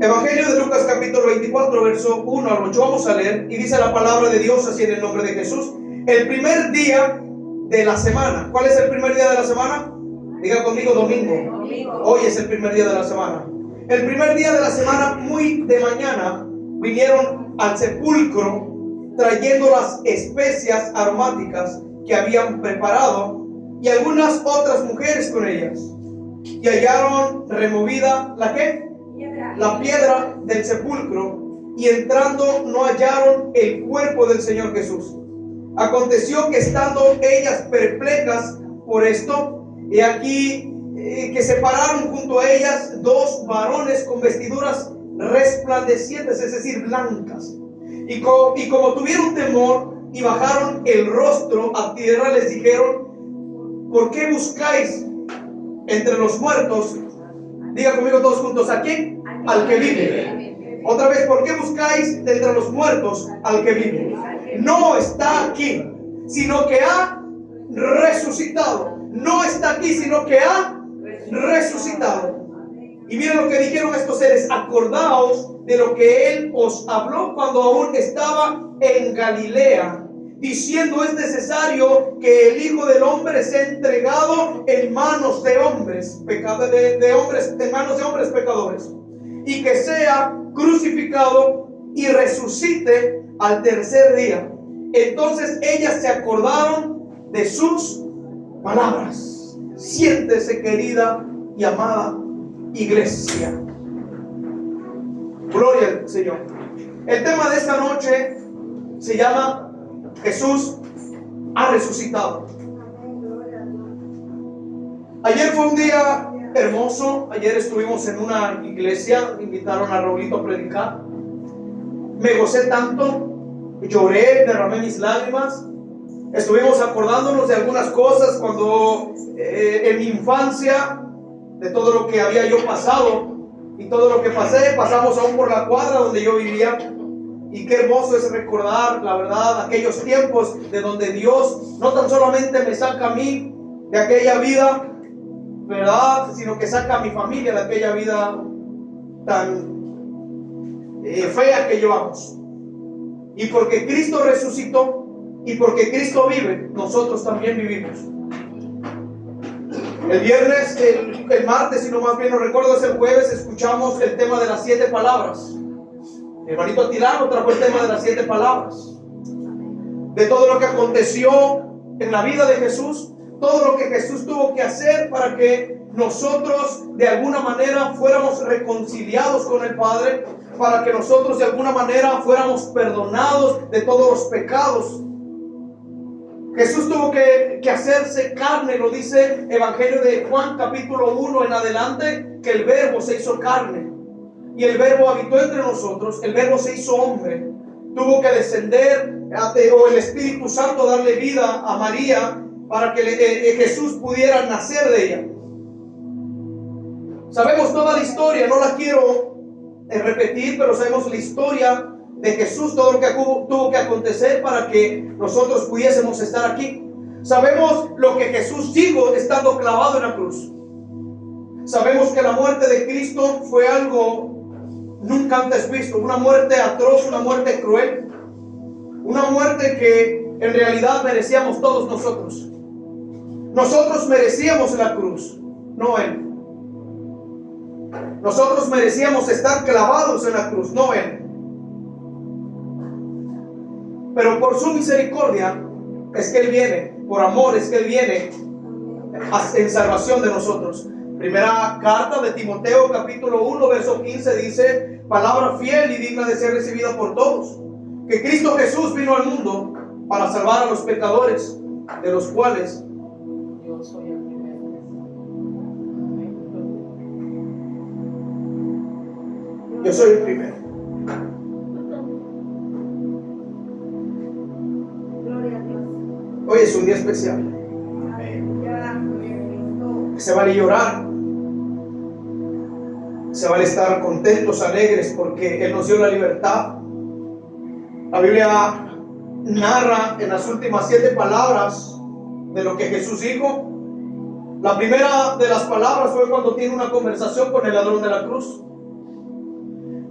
Evangelio de Lucas capítulo 24, verso 1 al 8. Vamos a leer y dice la palabra de Dios así en el nombre de Jesús. El primer día de la semana. ¿Cuál es el primer día de la semana? Diga conmigo, domingo. Hoy es el primer día de la semana. El primer día de la semana, muy de mañana, vinieron al sepulcro trayendo las especias aromáticas que habían preparado y algunas otras mujeres con ellas. Y hallaron removida ¿la qué? La piedra del sepulcro, y entrando no hallaron el cuerpo del Señor Jesús. Aconteció que estando ellas perplejas por esto, he aquí que se pararon junto a ellas dos varones con vestiduras resplandecientes, es decir, blancas. Y como tuvieron temor y bajaron el rostro a tierra, les dijeron: ¿por qué buscáis entre los muertos? Diga conmigo todos juntos: ¿a quién? Al que vive. Otra vez: ¿por qué buscáis de entre los muertos al que vive? No está aquí, sino que ha resucitado. No está aquí, sino que ha resucitado. Y miren lo que dijeron estos seres: acordaos de lo que Él os habló cuando aún estaba en Galilea, diciendo: es necesario que el Hijo del Hombre sea entregado en manos de hombres, en manos de hombres pecadores, y que sea crucificado y resucite al tercer día. Entonces ellas se acordaron de sus palabras. Siéntese, querida y amada iglesia. Gloria al Señor. El tema de esta noche se llama: Jesús ha resucitado. Ayer fue un día hermoso. Ayer estuvimos en una iglesia, invitaron a Raulito a predicar. Me gocé tanto, lloré, derramé mis lágrimas. Estuvimos acordándonos de algunas cosas cuando en mi infancia, de todo lo que había yo pasado y todo lo que pasamos aún por la cuadra donde yo vivía. Y qué hermoso es recordar, la verdad, aquellos tiempos de donde Dios no tan solamente me saca a mí de aquella vida, ¿verdad?, sino que saca a mi familia de aquella vida tan fea que llevamos. Y porque Cristo resucitó y porque Cristo vive, nosotros también vivimos. El viernes, el martes, si no más bien no recuerdo, es el jueves, escuchamos el tema de las 7 palabras. El hermanito Tirano trajo el tema de las 7 palabras, de todo lo que aconteció en la vida de Jesús, todo lo que Jesús tuvo que hacer para que nosotros de alguna manera fuéramos reconciliados con el Padre, para que nosotros de alguna manera fuéramos perdonados de todos los pecados. Jesús tuvo que hacerse carne, lo dice Evangelio de Juan capítulo 1 en adelante, que el Verbo se hizo carne y el Verbo habitó entre nosotros. El Verbo se hizo hombre, tuvo que descender, o el Espíritu Santo darle vida a María para que Jesús pudiera nacer de ella. Sabemos toda la historia, no la quiero repetir, pero sabemos la historia de Jesús, todo lo que tuvo que acontecer para que nosotros pudiésemos estar aquí. Sabemos lo que Jesús dijo estando clavado en la cruz. Sabemos que la muerte de Cristo fue algo nunca antes visto, una muerte atroz, una muerte cruel, una muerte que en realidad merecíamos todos nosotros. Nosotros merecíamos la cruz, no Él. Nosotros merecíamos estar clavados en la cruz, no Él. Pero por su misericordia es que Él viene, por amor es que Él viene en salvación de nosotros. Primera carta de Timoteo capítulo 1 verso 15 dice: palabra fiel y digna de ser recibida por todos, que Cristo Jesús vino al mundo para salvar a los pecadores, de los cuales yo soy el primero. Yo soy el primero. Hoy es un día especial. Se vale llorar, se vale estar contentos, alegres, porque Él nos dio la libertad. La Biblia narra en las últimas 7 palabras de lo que Jesús dijo. La primera de las palabras fue cuando tiene una conversación con el ladrón de la cruz.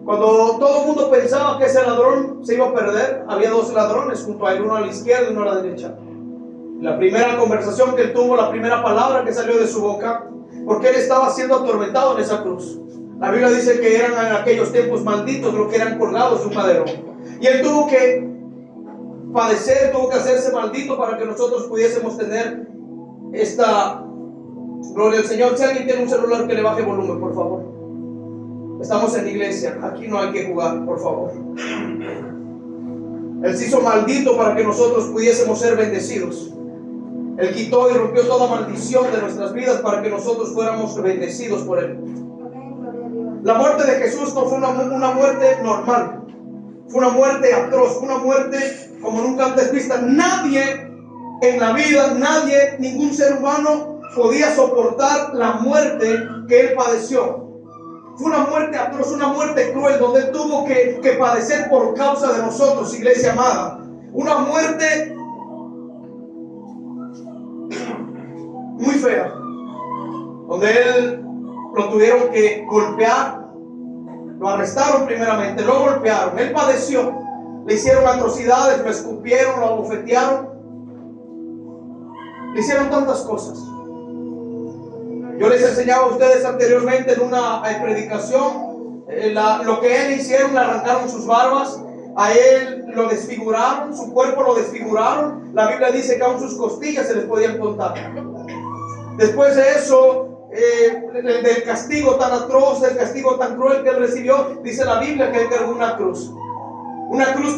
Cuando todo el mundo pensaba que ese ladrón se iba a perder, había dos ladrones junto a él, uno a la izquierda y uno a la derecha. La primera conversación que él tuvo, la primera palabra que salió de su boca, porque él estaba siendo atormentado en esa cruz. La Biblia dice que eran en aquellos tiempos malditos los que eran colgados de un madero. Y él tuvo que padecer, tuvo que hacerse maldito para que nosotros pudiésemos tener esta gloria al Señor. Si alguien tiene un celular, que le baje volumen, por favor. Estamos en iglesia, aquí no hay que jugar, por favor. Él se hizo maldito para que nosotros pudiésemos ser bendecidos. Él quitó y rompió toda maldición de nuestras vidas para que nosotros fuéramos bendecidos por Él. La muerte de Jesús no fue una muerte normal, fue una muerte atroz, fue una muerte como nunca antes vista. Nadie en la vida, nadie, ningún ser humano podía soportar la muerte que Él padeció. Fue una muerte atroz, una muerte cruel, donde Él tuvo que padecer por causa de nosotros, iglesia amada. Una muerte muy fea, donde Él lo tuvieron que golpear, lo arrestaron primeramente, lo golpearon, Él padeció, le hicieron atrocidades, lo escupieron, lo abofetearon, le hicieron tantas cosas. Yo les enseñaba a ustedes anteriormente en una predicación lo que a Él hicieron: le arrancaron sus barbas, a Él lo desfiguraron, su cuerpo lo desfiguraron. La Biblia dice que aún sus costillas se les podían contar. Después de eso, del castigo tan atroz, del castigo tan cruel que Él recibió, dice la Biblia que Él cargó una cruz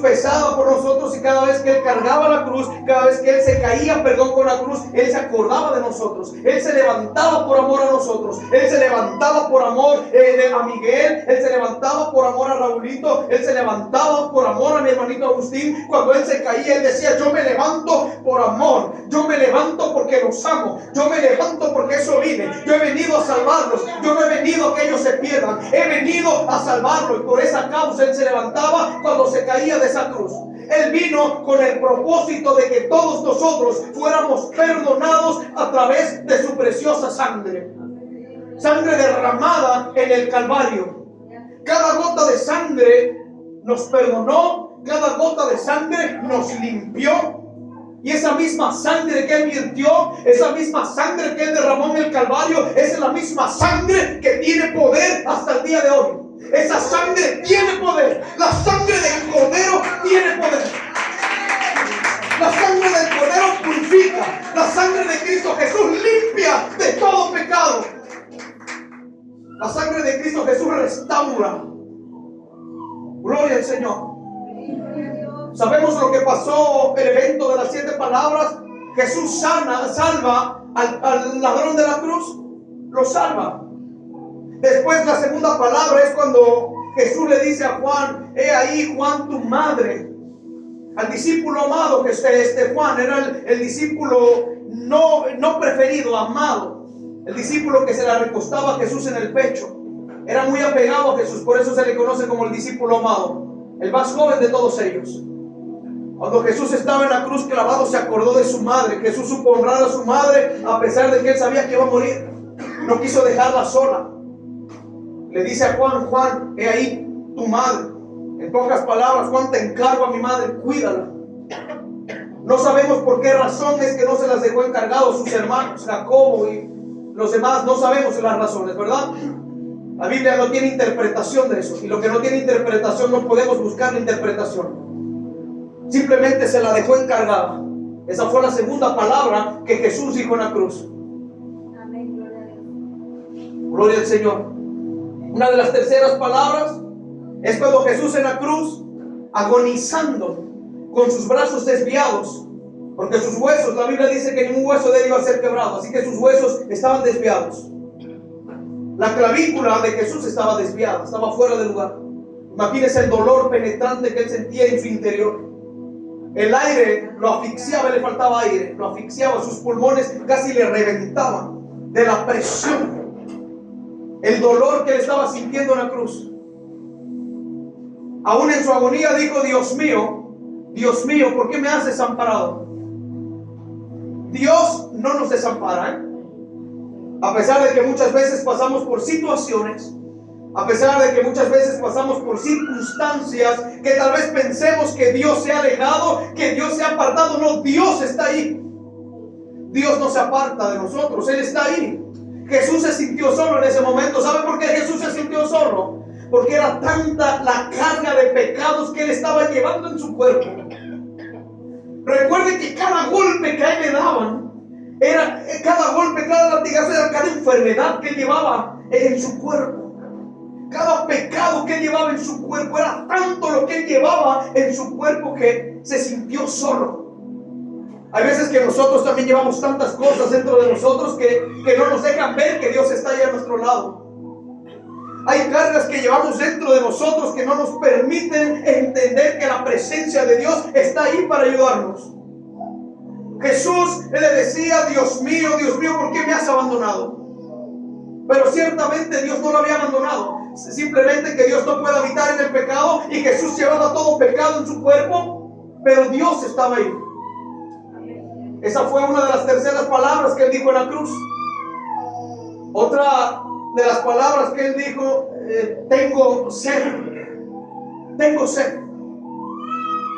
pesada por nosotros, y cada vez que Él cargaba la cruz, cada vez que Él se caía, con la cruz, Él se acordaba de nosotros. Él se levantaba por amor a nosotros. Él se levantaba por amor a Miguel. Él se levantaba por amor a Raulito. Él se levantaba por amor a mi hermanito Agustín. Cuando Él se caía, Él decía: yo me levanto por amor, yo me levanto porque los amo, yo me levanto porque eso vine, yo he venido a salvarlos, yo no he venido a que ellos se pierdan, he venido a salvarlos. Y por esa causa Él se levantaba cuando se caía de esa cruz. Él vino con el propósito de que todos nosotros fuéramos perdonados a través de su preciosa sangre derramada en el Calvario. Cada gota de sangre nos perdonó, cada gota de sangre nos limpió. Y esa misma sangre que Él virtió, esa misma sangre que Él derramó en el Calvario, es la misma sangre que tiene poder hasta el día de hoy. Esa sangre tiene poder. La sangre del Cordero tiene poder. La sangre del Cordero purifica. La sangre de Cristo Jesús limpia de todo pecado. La sangre de Cristo Jesús restaura. Gloria al Señor. Sabemos lo que pasó, el evento de las 7 palabras. Jesús salva al ladrón de la cruz. Lo salva. Después, la segunda palabra es cuando Jesús le dice a Juan: he ahí, Juan, tu madre. Al discípulo amado, que Juan era el discípulo no preferido, amado. El discípulo que se le recostaba a Jesús en el pecho. Era muy apegado a Jesús, por eso se le conoce como el discípulo amado, el más joven de todos ellos. Cuando Jesús estaba en la cruz clavado, se acordó de su madre. Jesús supo honrar a su madre a pesar de que Él sabía que iba a morir. No quiso dejarla sola. Le dice a Juan: Juan, he ahí tu madre. En pocas palabras: Juan, te encargo a mi madre, cuídala. No sabemos por qué razón es que no se las dejó encargados sus hermanos, Jacobo y los demás. No sabemos las razones, ¿verdad? La Biblia no tiene interpretación de eso. Y lo que no tiene interpretación, no podemos buscar la interpretación. Simplemente se la dejó encargada. Esa fue la segunda palabra que Jesús dijo en la cruz. Amén, gloria a Dios. Gloria al Señor. Una de las terceras palabras es cuando Jesús en la cruz, agonizando, con sus brazos desviados, porque sus huesos, la Biblia dice que ningún hueso de él iba a ser quebrado, así que sus huesos estaban desviados. La clavícula de Jesús estaba desviada, estaba fuera de lugar. Imagínense el dolor penetrante que Él sentía en su interior. El aire lo asfixiaba, le faltaba aire, lo asfixiaba, sus pulmones casi le reventaban de la presión. El dolor que Él estaba sintiendo en la cruz. Aún en su agonía dijo: Dios mío, ¿por qué me has desamparado? Dios no nos desampara, A pesar de que muchas veces pasamos por situaciones, A pesar de que muchas veces pasamos por circunstancias que tal vez pensemos que Dios se ha alejado, que Dios se ha apartado. No, Dios está ahí. Dios no se aparta de nosotros, Él está ahí. Jesús se sintió solo en ese momento. ¿Sabe por qué Jesús se sintió solo? Porque era tanta la carga de pecados que Él estaba llevando en su cuerpo. Recuerde que cada golpe que a Él le daban, cada golpe, cada latigazo era cada enfermedad que Él llevaba en su cuerpo. Cada pecado que Él llevaba en su cuerpo era tanto lo que Él llevaba en su cuerpo que se sintió solo. Hay veces que nosotros también llevamos tantas cosas dentro de nosotros que no nos dejan ver que Dios está ahí a nuestro lado. Hay cargas que llevamos dentro de nosotros que no nos permiten entender que la presencia de Dios está ahí para ayudarnos. Jesús le decía: Dios mío, ¿por qué me has abandonado? Pero ciertamente Dios no lo había abandonado. Simplemente que Dios no puede habitar en el pecado, y Jesús llevaba todo pecado en su cuerpo, pero Dios estaba ahí. Esa fue una de las terceras palabras que Él dijo en la cruz. Otra de las palabras que Él dijo: tengo sed. Tengo sed.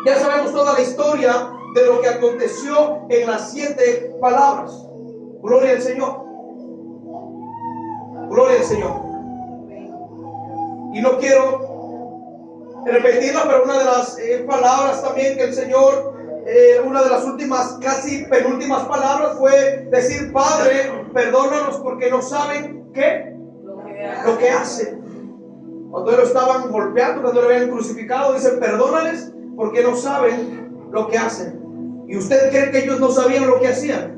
Ya sabemos toda la historia de lo que aconteció en las 7 palabras. Gloria al Señor. Gloria al Señor. Y no quiero repetirla, pero una de las palabras también que el Señor, una de las últimas, casi penúltimas palabras, fue decir: Padre, perdónanos porque no saben lo que hacen. Cuando lo estaban golpeando, cuando lo habían crucificado, dice: perdónales porque no saben lo que hacen. ¿Y usted cree que ellos no sabían lo que hacían?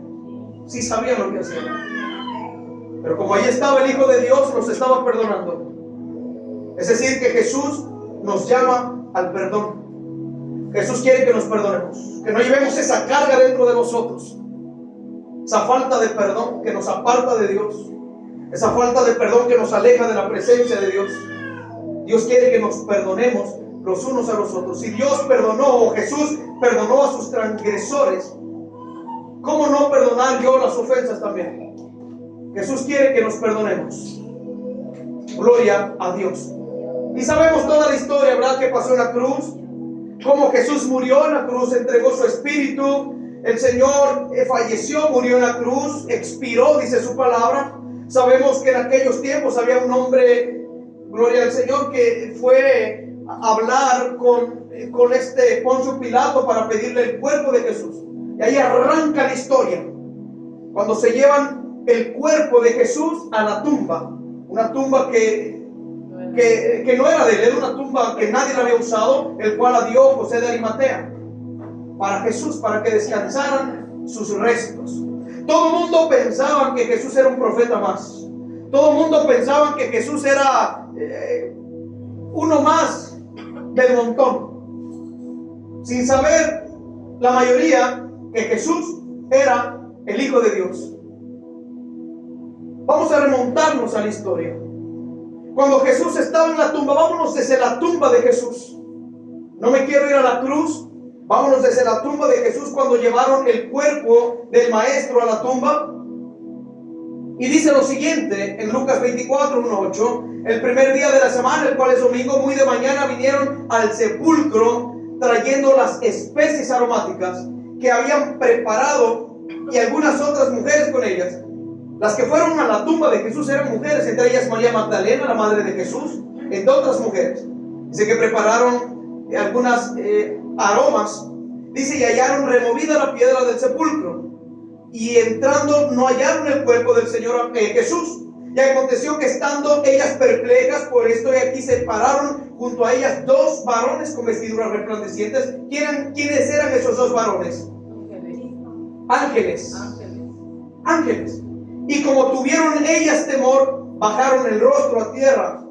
Sí sabían lo que hacían. Pero como ahí estaba el Hijo de Dios, nos estaba perdonando. Es decir, que Jesús nos llama al perdón. Jesús quiere que nos perdonemos, que no llevemos esa carga dentro de nosotros, esa falta de perdón que nos aparta de Dios, esa falta de perdón que nos aleja de la presencia de Dios. Dios quiere que nos perdonemos los unos a los otros. Si Dios perdonó, o Jesús perdonó a sus transgresores, ¿cómo no perdonar yo las ofensas también? Jesús quiere que nos perdonemos. Gloria a Dios. Y sabemos toda la historia, ¿verdad?, que pasó en la cruz. Cómo Jesús murió en la cruz, entregó su espíritu. El Señor falleció, murió en la cruz, expiró, dice su palabra. Sabemos que en aquellos tiempos había un hombre, gloria al Señor, que fue a hablar con este Poncio Pilato para pedirle el cuerpo de Jesús. Y ahí arranca la historia. Cuando se llevan el cuerpo de Jesús a la tumba, una tumba que no era de él, era una tumba que nadie la había usado, el cual la dio José de Arimatea para Jesús, para que descansaran sus restos. Todo el mundo pensaba que Jesús era un profeta más. Todo el mundo pensaba que Jesús era uno más del montón, sin saber la mayoría que Jesús era el Hijo de Dios. Vamos a remontarnos a la historia. Cuando Jesús estaba en la tumba, vámonos desde la tumba de Jesús. No me quiero ir a la cruz. Vámonos desde la tumba de Jesús, cuando llevaron el cuerpo del maestro a la tumba. Y dice lo siguiente en Lucas 24, 1-8: el primer día de la semana, el cual es domingo, muy de mañana vinieron al sepulcro trayendo las especies aromáticas que habían preparado, y algunas otras mujeres con ellas. Las que fueron a la tumba de Jesús eran mujeres, entre ellas María Magdalena, la madre de Jesús, entre otras mujeres. Dice que prepararon algunas aromas. Dice: y hallaron removida la piedra del sepulcro, y entrando no hallaron el cuerpo del Señor Jesús. Y aconteció que, estando ellas perplejas por esto, y aquí se pararon junto a ellas 2 varones con vestiduras resplandecientes. ¿Quiénes eran esos 2 varones? Ángeles. Ángeles. Y como tuvieron ellas temor, bajaron el rostro a tierra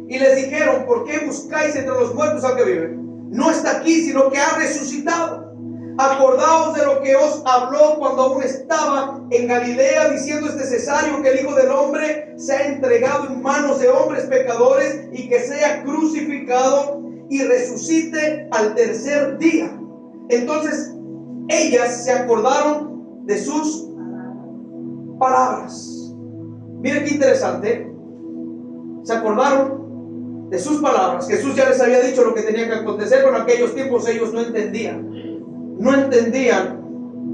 y les dijeron: ¿por qué buscáis entre los muertos al que vive? No está aquí, sino que ha resucitado. Acordaos de lo que os habló cuando aún estaba en Galilea, diciendo: es necesario que el Hijo del Hombre sea entregado en manos de hombres pecadores, y que sea crucificado y resucite al tercer día. Entonces ellas se acordaron de sus palabras. Miren qué interesante. Se acordaron de sus palabras. Jesús ya les había dicho lo que tenía que acontecer, pero en aquellos tiempos ellos no entendían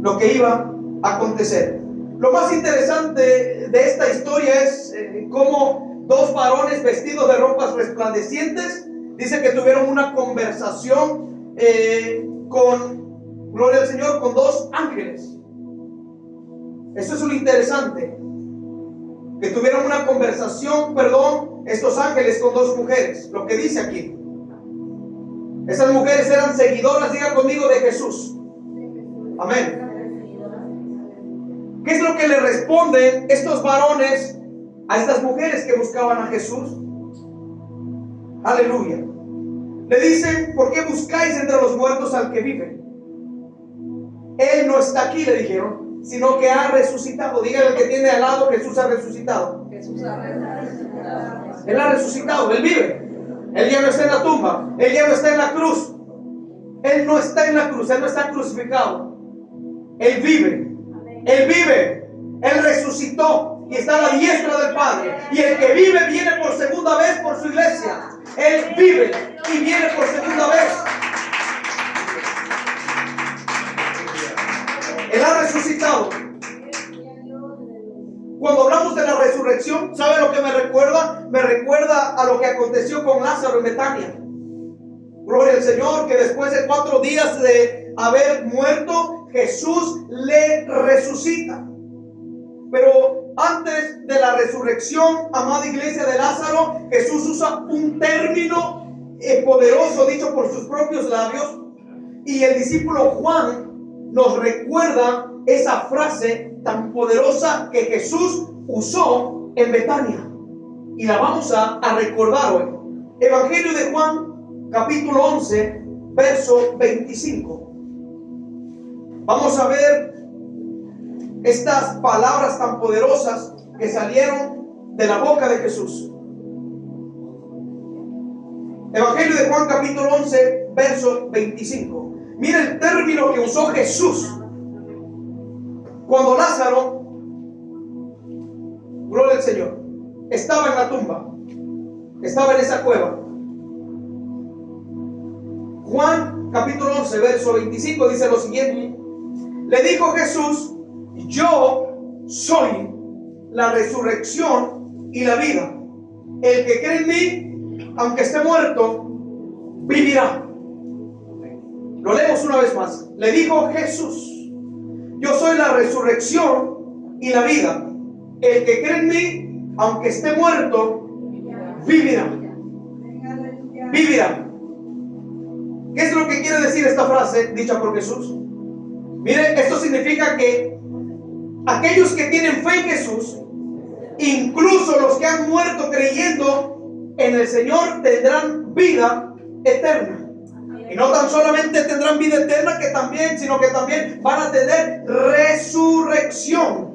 lo que iba a acontecer. Lo más interesante de esta historia es cómo dos varones vestidos de ropas resplandecientes, dice que tuvieron una conversación con, gloria al Señor, con dos ángeles. Eso es lo interesante, que tuvieron una conversación, estos ángeles con dos mujeres. Lo que dice aquí, esas mujeres eran seguidoras, diga conmigo, de Jesús. Amén. ¿Qué es lo que le responden estos varones a estas mujeres que buscaban a Jesús? Aleluya. Le dicen: ¿por qué buscáis entre los muertos al que vive? Él no está aquí, le dijeron, sino que ha resucitado. Dígale al que tiene al lado: Jesús ha resucitado. Jesús ha resucitado. Él ha resucitado, Él vive. Él ya no está en la tumba, Él ya no está en la cruz. Él no está en la cruz, Él no está crucificado. Él vive. Él vive, Él resucitó y está a la diestra del Padre. Y el que vive viene por segunda vez por su iglesia. Él vive y viene por segunda vez. Él ha resucitado. Cuando hablamos de la resurrección, ¿sabe lo que me recuerda? Me recuerda a lo que aconteció con Lázaro en Betania. Gloria al Señor, que después de 4 días de haber muerto, Jesús le resucita. Pero antes de la resurrección, amada iglesia, de Lázaro, Jesús usa un término poderoso dicho por sus propios labios, y el discípulo Juan nos recuerda esa frase tan poderosa que Jesús usó en Betania, y la vamos a recordar hoy. Evangelio de Juan, capítulo 11, verso 25. Vamos a ver estas palabras tan poderosas que salieron de la boca de Jesús. Evangelio de Juan, capítulo 11, verso 25. Mira el término que usó Jesús cuando Lázaro, gloria al Señor, estaba en la tumba, estaba en esa cueva. Juan capítulo 11, verso 25 dice lo siguiente: le dijo Jesús: yo soy la resurrección y la vida. El que cree en mí, aunque esté muerto, vivirá. Lo leemos una vez más. Le dijo Jesús: yo soy la resurrección y la vida. El que cree en mí, aunque esté muerto, vivirá. Vivirá. ¿Qué es lo que quiere decir esta frase dicha por Jesús? Miren, esto significa que aquellos que tienen fe en Jesús, incluso los que han muerto creyendo en el Señor, tendrán vida eterna. Y no tan solamente tendrán vida eterna, sino que también van a tener resurrección.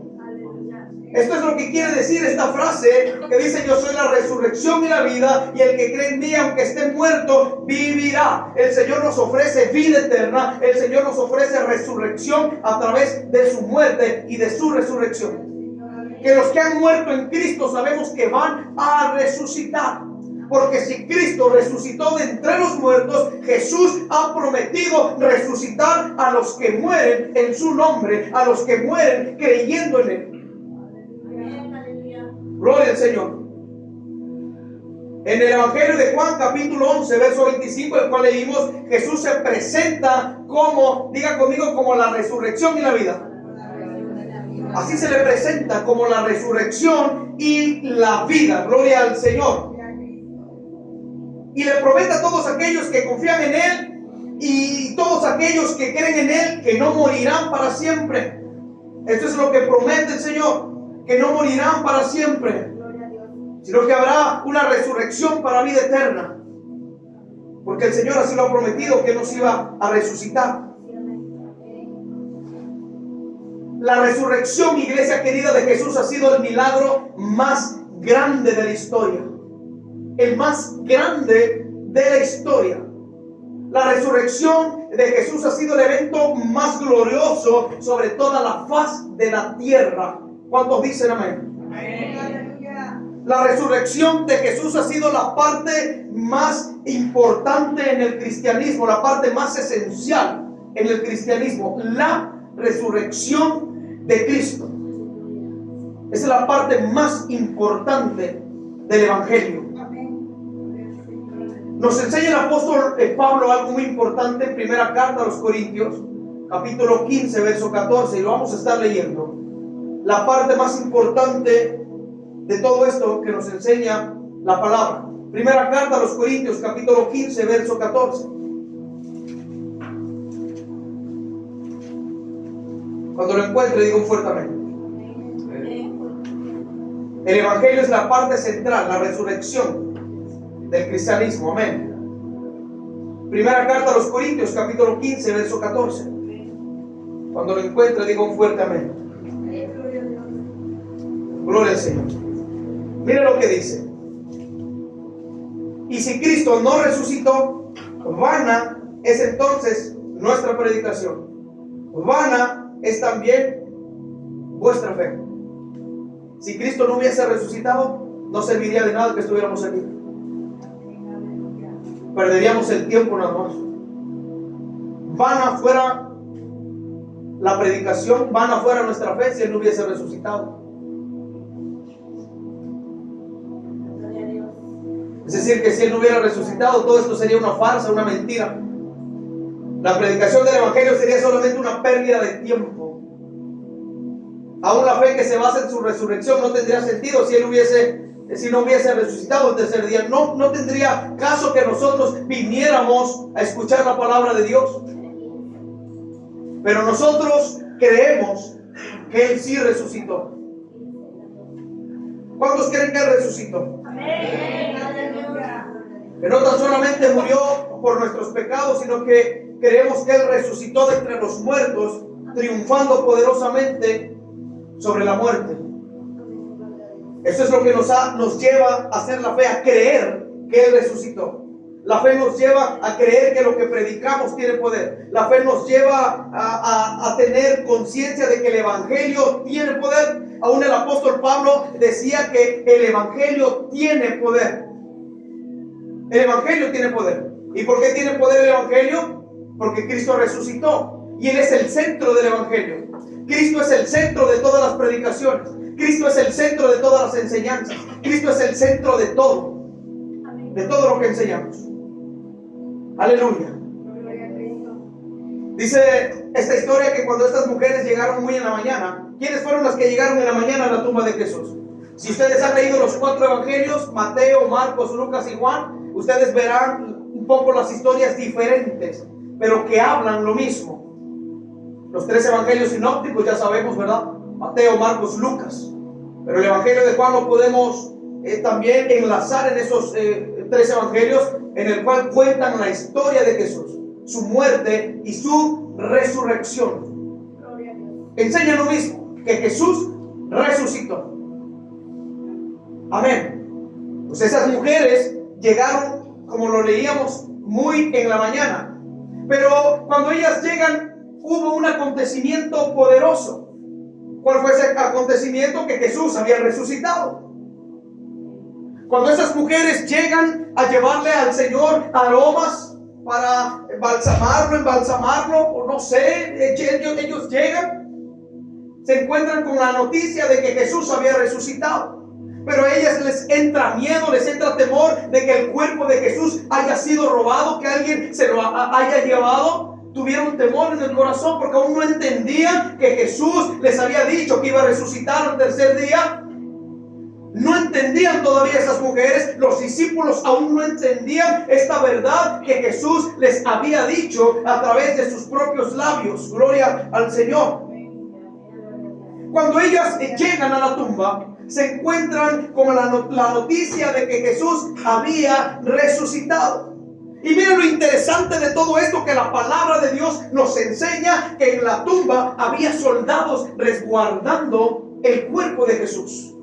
Esto es lo que quiere decir esta frase que dice: yo soy la resurrección y la vida, y el que cree en mí, aunque esté muerto, vivirá. El Señor nos ofrece vida eterna. El Señor nos ofrece resurrección a través de su muerte y de su resurrección. Que los que han muerto en Cristo sabemos que van a resucitar. Porque si Cristo resucitó de entre los muertos, Jesús ha prometido resucitar a los que mueren en su nombre, a los que mueren creyendo en Él. Gloria al Señor. En el Evangelio de Juan, capítulo 11, verso 25, el cual leímos, Jesús se presenta como, diga conmigo, como la resurrección y la vida. Así se le presenta, como la resurrección y la vida. Gloria al Señor. Y le promete a todos aquellos que confían en Él y todos aquellos que creen en Él que no morirán para siempre. Esto es lo que promete el Señor, que no morirán para siempre, sino que habrá una resurrección para vida eterna. Porque el Señor así lo ha prometido, que nos iba a resucitar. La resurrección, iglesia querida, de Jesús ha sido el milagro más grande de la historia. El más grande de la historia. La resurrección de Jesús ha sido el evento más glorioso sobre toda la faz de la tierra. ¿Cuántos dicen amén? Amén. La resurrección de Jesús ha sido la parte más importante en el cristianismo, la parte más esencial en el cristianismo. La resurrección de Cristo. Esa es la parte más importante del Evangelio. Nos enseña el apóstol Pablo algo muy importante en primera carta a los Corintios, capítulo 15, verso 14, y lo vamos a estar leyendo. La parte más importante de todo esto que nos enseña la palabra. Primera carta a los Corintios, capítulo 15, verso 14. Cuando lo encuentre, digo fuertemente. El Evangelio es la parte central, la resurrección del cristianismo. Amén. Primera carta a los Corintios, capítulo 15, verso 14. Cuando lo encuentre, digo un fuerte amén. Gloria al Señor. Mira lo que dice. Y si Cristo no resucitó, vana es entonces nuestra predicación. Vana es también vuestra fe. Si Cristo no hubiese resucitado, no serviría de nada que estuviéramos aquí. Perderíamos el tiempo nada más. Vana fuera la predicación, vana fuera nuestra fe si Él no hubiese resucitado. Es decir, que si Él no hubiera resucitado, todo esto sería una farsa, una mentira. La predicación del Evangelio sería solamente una pérdida de tiempo. Aún la fe que se basa en su resurrección no tendría sentido si no hubiese resucitado el tercer día. No tendría caso que nosotros viniéramos a escuchar la palabra de Dios. Pero nosotros creemos que Él sí resucitó. ¿Cuántos creen que Él resucitó? Amén. Que no tan solamente murió por nuestros pecados, sino que creemos que Él resucitó de entre los muertos, triunfando poderosamente sobre la muerte. Eso es lo que nos lleva a hacer la fe, a creer que Él resucitó. La fe nos lleva a creer que lo que predicamos tiene poder. La fe nos lleva a tener conciencia de que el Evangelio tiene poder. Aún el apóstol Pablo decía que el Evangelio tiene poder. El Evangelio tiene poder. ¿Y por qué tiene poder el Evangelio? Porque Cristo resucitó y Él es el centro del Evangelio. Cristo es el centro de todas las predicaciones. Cristo es el centro de todas las enseñanzas. Cristo es el centro de todo lo que enseñamos. Aleluya. Dice esta historia que cuando estas mujeres llegaron muy en la mañana, ¿quiénes fueron las que llegaron en la mañana a la tumba de Jesús? Si ustedes han leído los 4 evangelios, Mateo, Marcos, Lucas y Juan, ustedes verán un poco las historias diferentes, pero que hablan lo mismo. Los 3 evangelios sinópticos ya sabemos, ¿verdad? Mateo, Marcos, Lucas. Pero el evangelio de Juan lo podemos también enlazar en esos 3 evangelios, en el cual cuentan la historia de Jesús, su muerte y su resurrección. Enseña lo mismo, que Jesús resucitó. Amén. Pues esas mujeres llegaron, como lo leíamos, muy en la mañana. Pero cuando ellas llegan, hubo un acontecimiento poderoso. ¿Cuál fue ese acontecimiento? Que Jesús había resucitado. Cuando esas mujeres llegan a llevarle al Señor aromas para embalsamarlo, o no sé, ellos llegan, se encuentran con la noticia de que Jesús había resucitado. Pero a ellas les entra miedo, les entra temor de que el cuerpo de Jesús haya sido robado, que alguien se lo haya llevado. Tuvieron temor en el corazón porque aún no entendían que Jesús les había dicho que iba a resucitar al tercer día. No entendían todavía esas mujeres, los discípulos aún no entendían esta verdad que Jesús les había dicho a través de sus propios labios. Gloria al Señor. Cuando ellas llegan a la tumba, se encuentran con la noticia de que Jesús había resucitado. Y miren lo interesante de todo esto, que la palabra de Dios nos enseña que en la tumba había soldados resguardando el cuerpo de Jesús.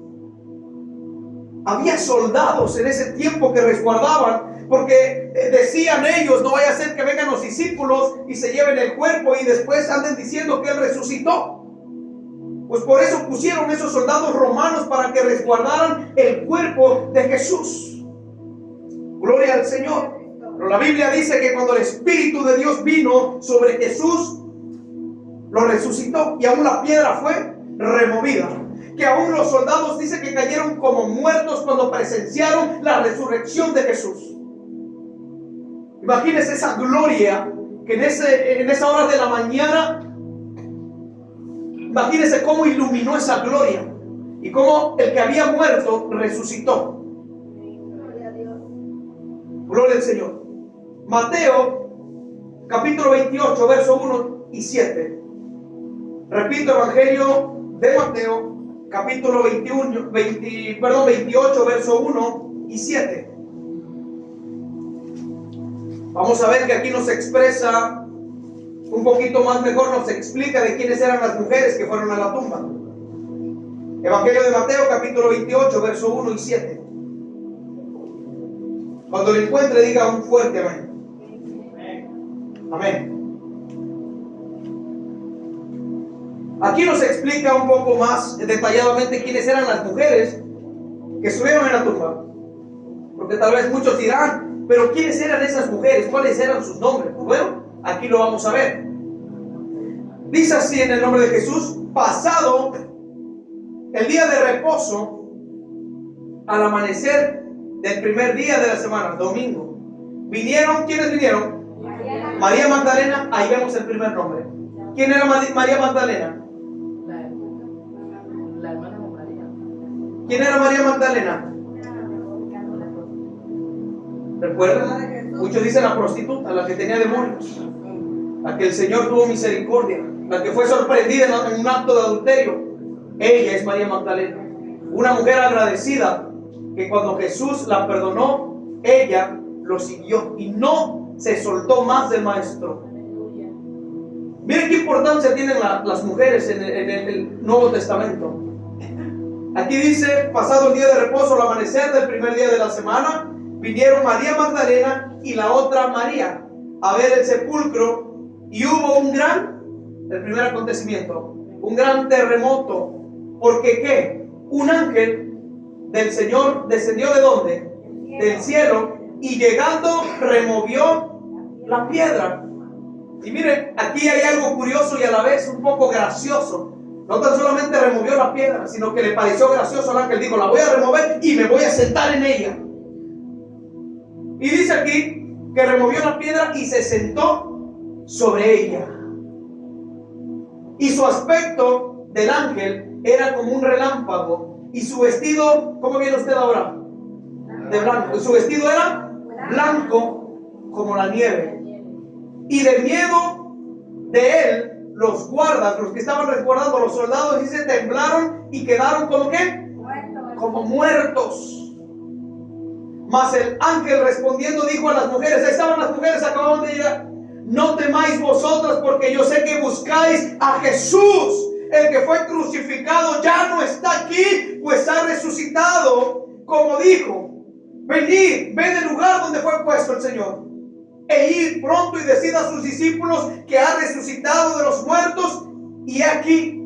Había soldados en ese tiempo que resguardaban, porque decían ellos, no vaya a ser que vengan los discípulos y se lleven el cuerpo y después anden diciendo que Él resucitó. Pues por eso pusieron esos soldados romanos para que resguardaran el cuerpo de Jesús. Gloria al Señor. Pero la Biblia dice que cuando el Espíritu de Dios vino sobre Jesús, lo resucitó y aún la piedra fue removida. Que aún los soldados dicen que cayeron como muertos cuando presenciaron la resurrección de Jesús. Imagínense esa gloria que en esa hora de la mañana, imagínense cómo iluminó esa gloria y cómo el que había muerto resucitó. Gloria al Señor. Mateo capítulo 28 verso 1 y 7. Repito, Evangelio de Mateo capítulo 28 verso 1 y 7. Vamos a ver que aquí nos expresa un poquito más mejor, nos explica de quiénes eran las mujeres que fueron a la tumba. Evangelio de Mateo capítulo 28 verso 1 y 7. Cuando lo encuentre diga un fuerte amén. Amén. Aquí nos explica un poco más detalladamente quiénes eran las mujeres que estuvieron en la tumba. Porque tal vez muchos dirán, pero ¿quiénes eran esas mujeres? ¿Cuáles eran sus nombres? Pues bueno, aquí lo vamos a ver. Dice así en el nombre de Jesús: pasado el día de reposo, al amanecer del primer día de la semana, domingo, vinieron, ¿quiénes vinieron? María Magdalena, ahí vemos el primer nombre. ¿Quién era María Magdalena? La hermana de María. ¿Quién era María Magdalena? ¿Recuerdan? Muchos dicen la prostituta, la que tenía demonios, la que el Señor tuvo misericordia, la que fue sorprendida en un acto de adulterio. Ella es María Magdalena, una mujer agradecida que cuando Jesús la perdonó, ella lo siguió y no se soltó más del Maestro. Miren qué importancia tienen las mujeres en el Nuevo Testamento. Aquí dice: pasado el día de reposo, al amanecer del primer día de la semana, vinieron María Magdalena y la otra María a ver el sepulcro, y hubo el primer acontecimiento, un gran terremoto. Porque ¿qué? Un ángel del Señor descendió ¿de dónde? Del cielo, y llegando removió la piedra. Y miren, aquí hay algo curioso y a la vez un poco gracioso. No tan solamente removió la piedra, sino que le pareció gracioso al ángel. Dijo: la voy a remover y me voy a sentar en ella. Y dice aquí que removió la piedra y se sentó sobre ella. Y su aspecto del ángel era como un relámpago. Y su vestido, ¿cómo viene usted ahora? De blanco. Y su vestido era blanco como la nieve. Y de miedo de él, los guardas, los que estaban resguardando, los soldados, dice, temblaron y quedaron como ¿qué? Como muertos. Mas el ángel respondiendo dijo a las mujeres, ahí estaban las mujeres, acababan de llegar: no temáis vosotras, porque yo sé que buscáis a Jesús, el que fue crucificado. Ya no está aquí, pues ha resucitado, como dijo. Venid, ved el lugar donde fue puesto el Señor, e id pronto y decid a sus discípulos que ha resucitado de los muertos, y aquí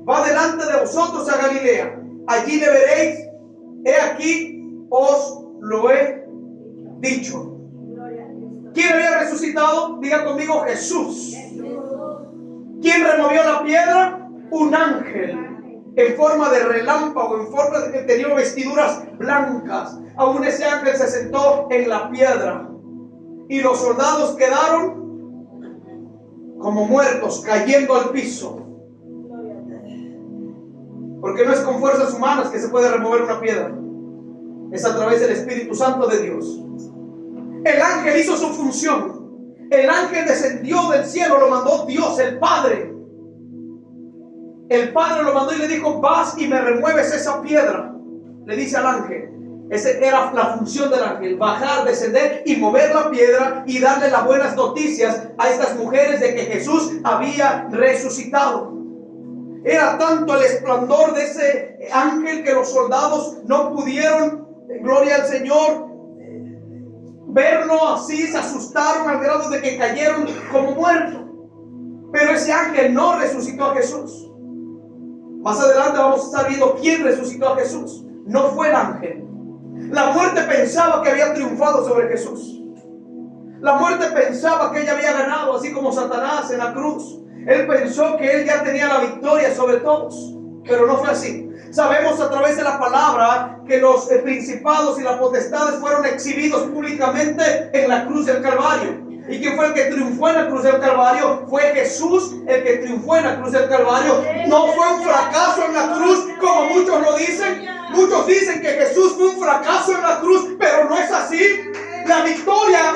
va delante de vosotros a Galilea. Allí le veréis. He aquí os lo he dicho. ¿Quién había resucitado? Diga conmigo: Jesús. ¿Quién removió la piedra? Un ángel en forma de relámpago, en forma de que tenía vestiduras blancas. Aún ese ángel se sentó en la piedra y los soldados quedaron como muertos, cayendo al piso. Porque no es con fuerzas humanas que se puede remover una piedra, es a través del Espíritu Santo de Dios. El ángel hizo su función. El ángel descendió del cielo, lo mandó Dios, el Padre. El Padre lo mandó y le dijo: vas y me remueves esa piedra. Le dice al ángel. Esa era la función del ángel: bajar, descender y mover la piedra y darle las buenas noticias a estas mujeres de que Jesús había resucitado. Era tanto el esplendor de ese ángel que los soldados no pudieron, gloria al Señor, verlo así. Se asustaron al grado de que cayeron como muertos. Pero ese ángel no resucitó a Jesús. Más adelante vamos a estar viendo quién resucitó a Jesús. No fue el ángel. La muerte pensaba que había triunfado sobre Jesús. La muerte pensaba que ella había ganado, así como Satanás en la cruz. Él pensó que él ya tenía la victoria sobre todos, pero no fue así. Sabemos a través de la palabra que los principados y las potestades fueron exhibidos públicamente en la cruz del Calvario. ¿Y quién fue el que triunfó en la cruz del Calvario? Fue Jesús el que triunfó en la cruz del Calvario. No fue un fracaso en la cruz como muchos lo dicen. Muchos dicen que Jesús fue un fracaso en la cruz, pero no es así. La victoria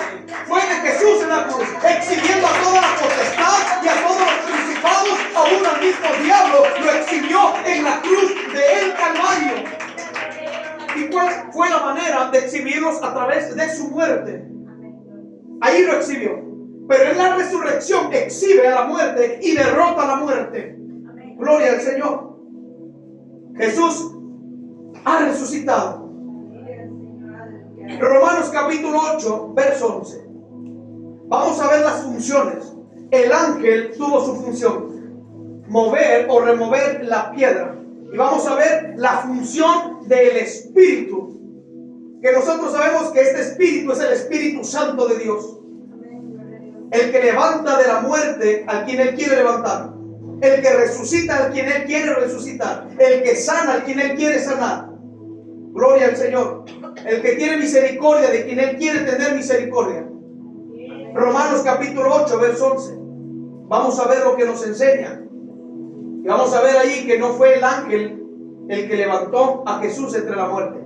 fue de Jesús en la cruz, exhibiendo a toda la potestad y a todos los principados, aún al mismo diablo, lo exhibió en la cruz del Calvario. ¿Y cuál fue la manera de exhibirlos? A través de su muerte. Ahí lo exhibió. Pero en la resurrección exhibe a la muerte y derrota a la muerte. Gloria al Señor. Jesús ha resucitado. Romanos capítulo 8, verso 11. Vamos a ver las funciones. El ángel tuvo su función: mover o remover la piedra. Y vamos a ver la función del Espíritu. Que nosotros sabemos que este Espíritu es el Espíritu Santo de Dios. El que levanta de la muerte a quien Él quiere levantar. El que resucita a quien Él quiere resucitar. El que sana a quien Él quiere sanar. Gloria al Señor. El que tiene misericordia de quien Él quiere tener misericordia. Romanos capítulo 8, verso 11. Vamos a ver lo que nos enseña. Y vamos a ver ahí que no fue el ángel el que levantó a Jesús entre la muerte.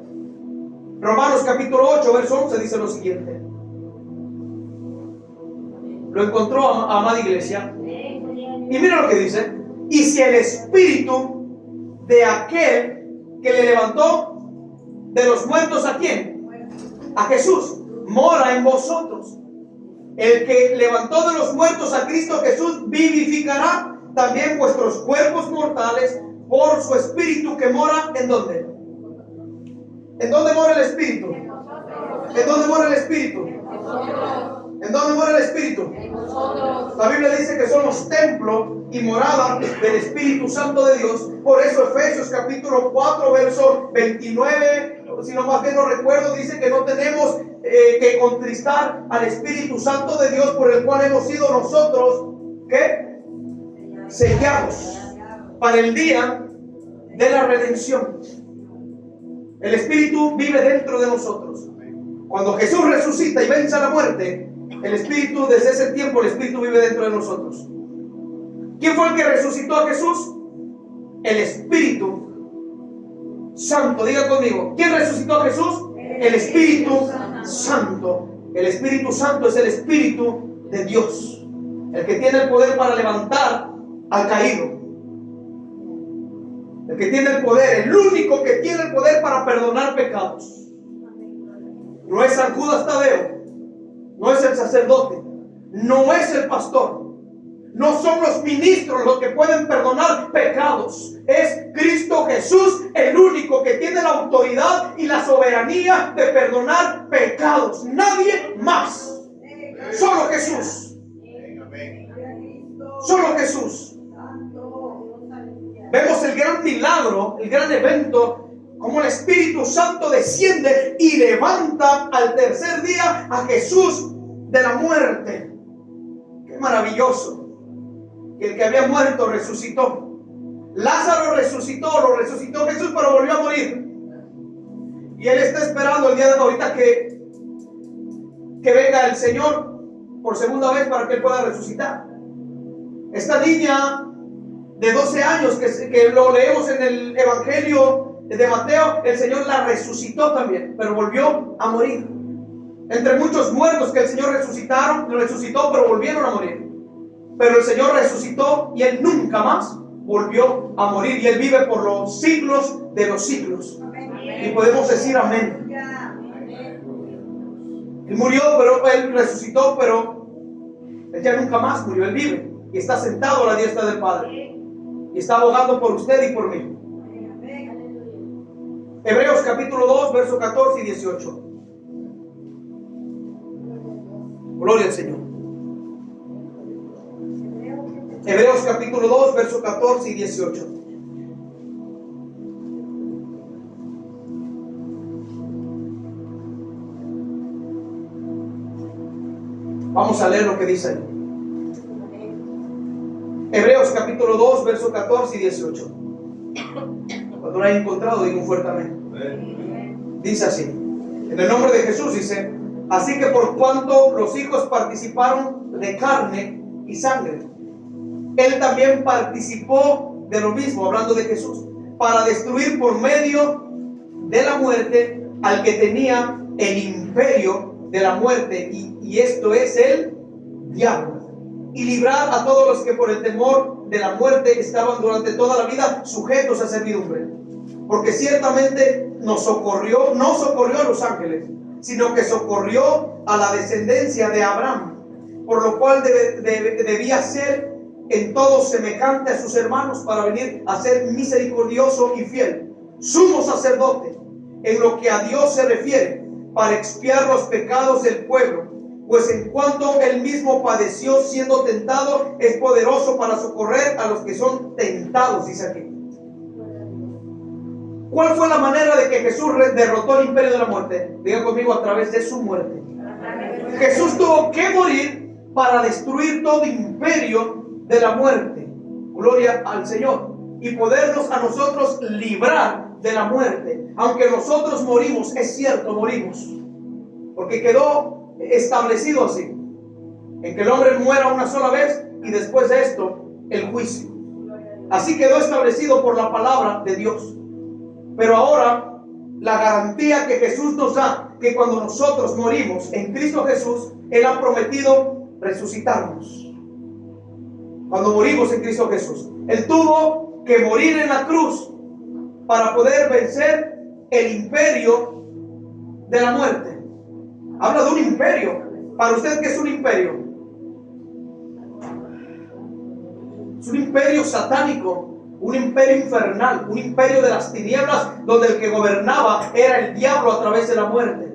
Romanos capítulo 8, verso 11 dice lo siguiente. Lo encontró, amada iglesia. Y mira lo que dice. Y si el Espíritu de aquel que le levantó de los muertos, ¿a quién? A Jesús. Mora en vosotros. El que levantó de los muertos a Cristo Jesús vivificará también vuestros cuerpos mortales por su Espíritu que mora ¿en dónde? ¿En dónde mora el Espíritu? ¿En dónde mora el Espíritu? ¿En dónde mora el Espíritu? La Biblia dice que somos templo y morada del Espíritu Santo de Dios. Por eso Efesios capítulo 4 verso 29, si no más bien no recuerdo, dice que no tenemos que contristar al Espíritu Santo de Dios, por el cual hemos sido nosotros ¿qué? Sellados para el día de la redención. El Espíritu vive dentro de nosotros. Cuando Jesús resucita y vence a la muerte, el Espíritu, desde ese tiempo, el Espíritu vive dentro de nosotros. ¿Quién fue el que resucitó a Jesús? El Espíritu Santo. Diga conmigo, ¿quién resucitó a Jesús? El Espíritu Santo. El Espíritu Santo es el Espíritu de Dios, el que tiene el poder para levantar al caído, el que tiene el poder, el único que tiene el poder para perdonar pecados. No es San Judas Tadeo, no es el sacerdote, no es el pastor, no son los ministros los que pueden perdonar pecados. Es Cristo Jesús el único que tiene la autoridad y la soberanía de perdonar pecados. Nadie más. Solo Jesús. Solo Jesús. Vemos el gran milagro, el gran evento, como el Espíritu Santo desciende y levanta al tercer día a Jesús de la muerte. Qué maravilloso. Que el que había muerto resucitó. Lázaro resucitó, lo resucitó Jesús, pero volvió a morir. Y él está esperando el día de ahorita que venga el Señor por segunda vez para que él pueda resucitar. Esta niña de 12 años que lo leemos en el Evangelio de Mateo, el Señor la resucitó también, pero volvió a morir. Entre muchos muertos que el Señor resucitó, pero volvieron a morir. Pero el Señor resucitó y Él nunca más volvió a morir. Y Él vive por los siglos de los siglos. Y podemos decir amén. Él murió, pero Él resucitó, pero Él ya nunca más murió. Él vive y está sentado a la diestra del Padre. Y está abogando por usted y por mí. Hebreos capítulo 2, verso 14 y 18. Gloria al Señor. Hebreos capítulo 2, verso 14 y 18. Vamos a leer lo que dice ahí. Hebreos capítulo 2, verso 14 y 18. Cuando lo hayan encontrado, digo fuertemente. Dice así, en el nombre de Jesús dice: así que por cuanto los hijos participaron de carne y sangre, Él también participó de lo mismo, hablando de Jesús, para destruir por medio de la muerte al que tenía el imperio de la muerte, y esto es el diablo, y librar a todos los que por el temor de la muerte estaban durante toda la vida sujetos a servidumbre. Porque ciertamente no socorrió a los ángeles, sino que socorrió a la descendencia de Abraham, por lo cual debía ser en todo semejante a sus hermanos, para venir a ser misericordioso y fiel, sumo sacerdote en lo que a Dios se refiere, para expiar los pecados del pueblo, pues en cuanto él mismo padeció siendo tentado, es poderoso para socorrer a los que son tentados, dice aquí. ¿Cuál fue la manera de que Jesús derrotó el imperio de la muerte? Diga conmigo: a través de su muerte. Jesús tuvo que morir para destruir todo imperio de la muerte. Gloria al Señor. Y podernos a nosotros librar de la muerte. Aunque nosotros morimos, es cierto, morimos, porque quedó establecido así, en que el hombre muera una sola vez y después de esto el juicio. Así quedó establecido por la palabra de Dios. Pero ahora la garantía que Jesús nos da, que cuando nosotros morimos en Cristo Jesús, Él ha prometido resucitarnos. Cuando morimos en Cristo Jesús, Él tuvo que morir en la cruz para poder vencer el imperio de la muerte. Habla de un imperio. Para usted, ¿qué es un imperio? Es un imperio satánico, un imperio infernal, un imperio de las tinieblas, donde el que gobernaba era el diablo a través de la muerte.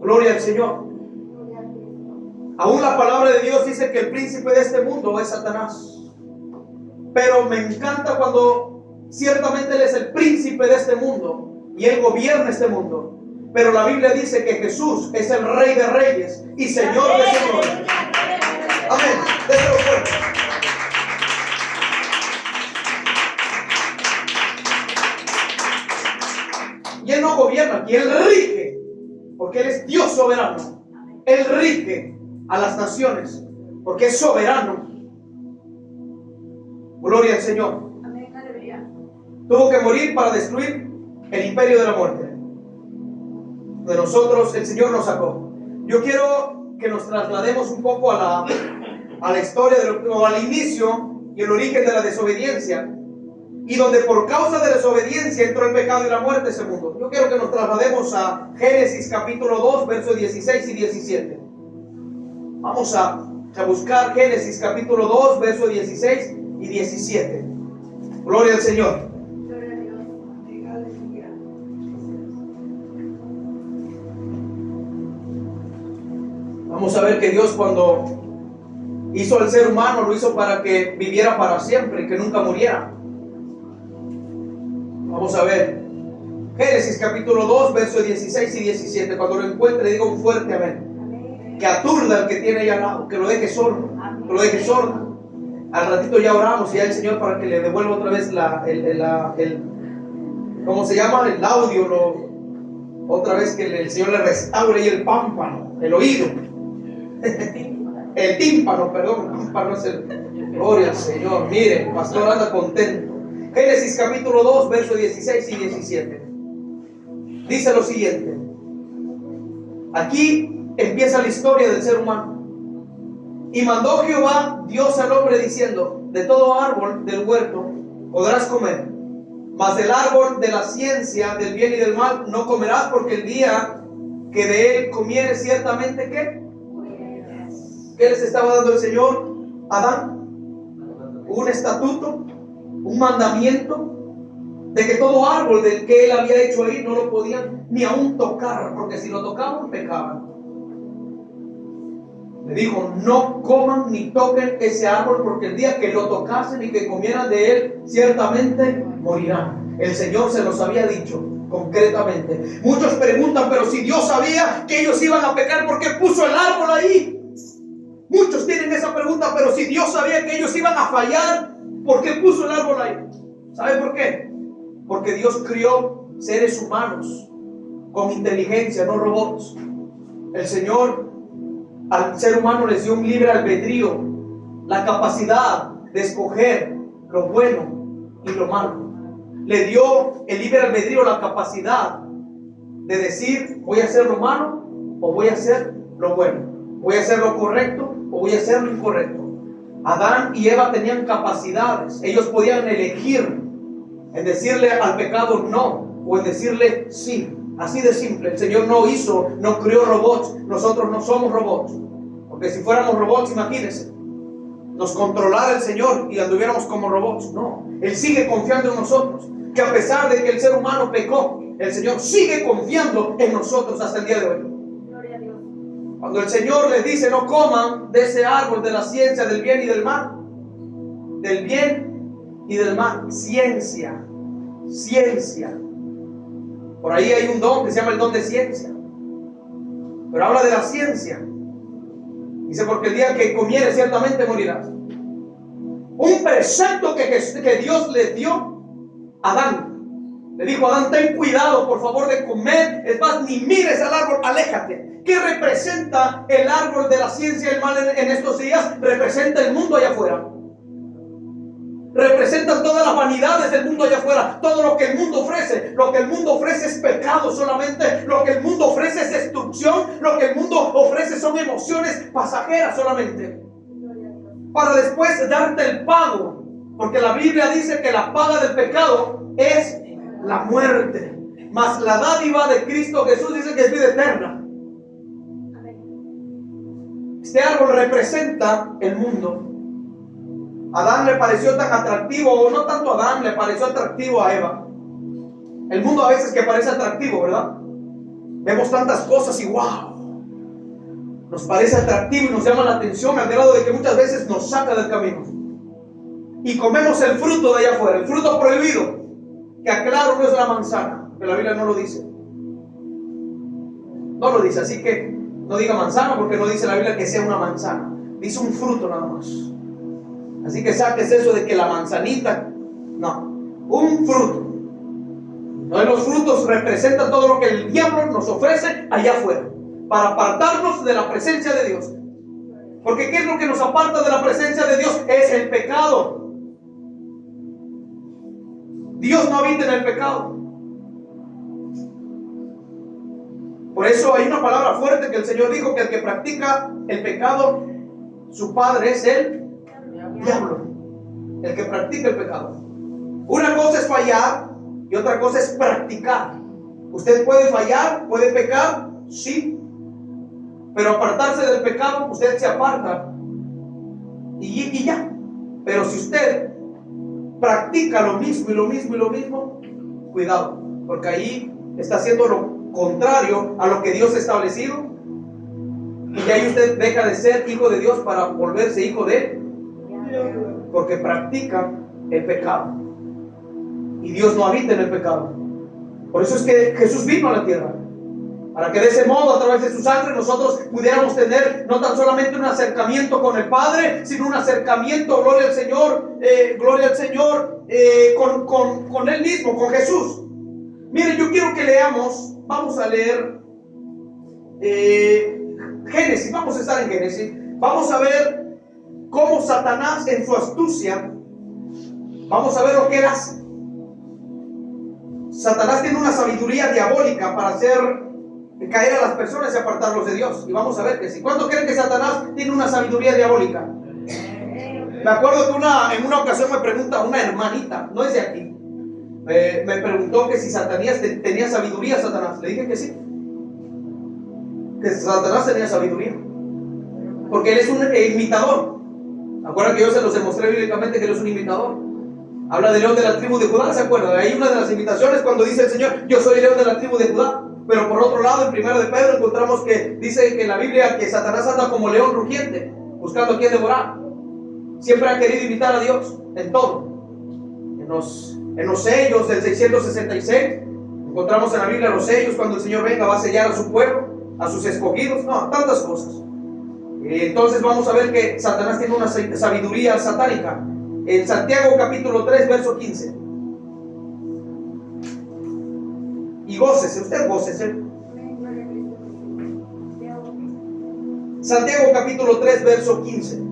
Gloria al Señor. Aún la palabra de Dios dice que el príncipe de este mundo es Satanás. Pero me encanta cuando ciertamente él es el príncipe de este mundo y él gobierna este mundo. Pero la Biblia dice que Jesús es el Rey de Reyes y Señor de Señores. Amén. Déselo fuerte. Y Él no gobierna aquí, Él rige, porque Él es Dios soberano. Él rige a las naciones, porque es soberano. Gloria al Señor. Amén, aleluya. Tuvo que morir para destruir el imperio de la muerte. De nosotros el Señor nos sacó. Yo quiero que nos traslademos un poco a la historia o al inicio y el origen de la desobediencia, y donde por causa de la desobediencia entró el pecado y la muerte a ese mundo. Yo quiero que nos traslademos a Génesis capítulo 2, versos 16 y 17. Vamos a buscar Génesis capítulo 2, versos 16 y 17. Gloria al Señor. Gloria a Dios. Aleluya. Vamos a ver que Dios, cuando hizo al ser humano, lo hizo para que viviera para siempre, que nunca muriera. Vamos a ver Génesis capítulo 2, versos 16 y 17. Cuando lo encuentre, diga un fuerte amén. Amén. Que aturda al que tiene ahí al lado, que lo deje sordo, que lo deje sordo. Al ratito ya oramos y ya el Señor para que le devuelva otra vez ¿cómo se llama? El audio, otra vez que el Señor le restaure y el pámpano, el oído. El tímpano, perdón, el tímpano es el... Gloria al Señor. Mire, el pastor anda contento. Génesis capítulo 2, versos 16 y 17. Dice lo siguiente. Aquí empieza la historia del ser humano. Y mandó Jehová Dios al hombre diciendo: de todo árbol del huerto podrás comer, mas del árbol de la ciencia del bien y del mal no comerás, porque el día que de él comieres ciertamente, ¿qué? ¿Qué les estaba dando el Señor a Adán? Un estatuto, un mandamiento, de que todo árbol del que él había hecho ahí no lo podían ni aún tocar, porque si lo tocaban pecaban. Le dijo: no coman ni toquen ese árbol, porque el día que lo tocasen y que comieran de él ciertamente morirán. El Señor se los había dicho concretamente. Muchos preguntan: pero si Dios sabía que ellos iban a pecar, ¿por qué puso el árbol ahí? Muchos tienen esa pregunta, pero si Dios sabía que ellos iban a fallar, ¿por qué puso el árbol ahí? ¿Sabe por qué? Porque Dios crió seres humanos con inteligencia, no robots. El Señor al ser humano les dio un libre albedrío, la capacidad de escoger lo bueno y lo malo. Le dio el libre albedrío, la capacidad de decir, voy a hacer lo malo o voy a hacer lo bueno, voy a hacer lo correcto o voy a hacer lo incorrecto. Adán y Eva tenían capacidades, ellos podían elegir en decirle al pecado no o en decirle sí. Así de simple. El Señor no creó robots. Nosotros no somos robots, porque si fuéramos robots, imagínense, nos controlara el Señor y anduviéramos como robots. No, Él sigue confiando en nosotros, que a pesar de que el ser humano pecó, el Señor sigue confiando en nosotros hasta el día de hoy. Gloria a Dios. Cuando el Señor les dice no coman de ese árbol de la ciencia del bien y del mal, del bien y del mal, ciencia. Por ahí hay un don que se llama el don de ciencia, pero habla de la ciencia. Dice, porque el día que comieres ciertamente morirás. Un precepto que Dios le dio a Adán. Le dijo a Adán, ten cuidado por favor de comer, es más, ni mires al árbol, aléjate. ¿Qué representa el árbol de la ciencia del mal en estos días? Representa el mundo allá afuera. Representan todas las vanidades del mundo allá afuera, todo lo que el mundo ofrece. Lo que el mundo ofrece es pecado solamente, lo que el mundo ofrece es destrucción, lo que el mundo ofrece son emociones pasajeras solamente, para después darte el pago, porque la Biblia dice que la paga del pecado es la muerte, mas la dádiva de Cristo Jesús dice que es vida eterna. Este árbol representa el mundo. A Adán le pareció tan atractivo, o no tanto a Adán, le pareció atractivo a Eva. El mundo a veces que parece atractivo, ¿verdad? Vemos tantas cosas y wow, nos parece atractivo y nos llama la atención al grado de que muchas veces nos saca del camino. Y comemos el fruto de allá afuera, el fruto prohibido, que aclaro no es la manzana, que la Biblia no lo dice. No lo dice, así que no diga manzana porque no dice la Biblia que sea una manzana. Dice un fruto nada más. Así que saques eso de que la manzanita, no, un fruto. Entonces los frutos representan todo lo que el diablo nos ofrece allá afuera, para apartarnos de la presencia de Dios. Porque ¿qué es lo que nos aparta de la presencia de Dios? Es el pecado. Dios no habita en el pecado. Por eso hay una palabra fuerte que el Señor dijo, que el que practica el pecado, su padre es el diablo, el que practica el pecado. Una cosa es fallar y otra cosa es practicar. Usted puede fallar, puede pecar, sí, pero apartarse del pecado, usted se aparta y ya. Pero si usted practica lo mismo y lo mismo y lo mismo, cuidado, porque ahí está haciendo lo contrario a lo que Dios ha establecido, y de ahí usted deja de ser hijo de Dios para volverse hijo de él, porque practica el pecado y Dios no habita en el pecado. Por eso es que Jesús vino a la tierra, para que de ese modo, a través de su sangre, nosotros pudiéramos tener no tan solamente un acercamiento con el Padre, sino un acercamiento, gloria al Señor, con Él mismo, con Jesús. Miren, yo quiero que leamos, vamos a leer Génesis, vamos a estar en Génesis, vamos a ver cómo Satanás en su astucia, vamos a ver lo que él hace. Satanás tiene una sabiduría diabólica para hacer caer a las personas y apartarlos de Dios, y vamos a ver que sí. ¿Cuántos creen que Satanás tiene una sabiduría diabólica? Me acuerdo que en una ocasión me pregunta una hermanita, no es de aquí, me preguntó que si Satanás tenía sabiduría. Satanás, le dije que sí, que Satanás tenía sabiduría, porque él es un imitador. ¿Acuerdan que yo se los demostré bíblicamente que él es un imitador? Habla de león de la tribu de Judá, ¿se acuerdan? Hay una de las imitaciones cuando dice el Señor, yo soy león de la tribu de Judá. Pero por otro lado, en 1 de Pedro encontramos que dice que en la Biblia que Satanás anda como león rugiente, buscando a quien devorar. Siempre ha querido imitar a Dios en todo. En los sellos del 666 encontramos en la Biblia los sellos, cuando el Señor venga va a sellar a su pueblo, a sus escogidos, no, tantas cosas. Entonces vamos a ver que Satanás tiene una sabiduría satánica. En Santiago capítulo 3, verso 15. Y gócese, usted gócese. Santiago capítulo 3, verso 15.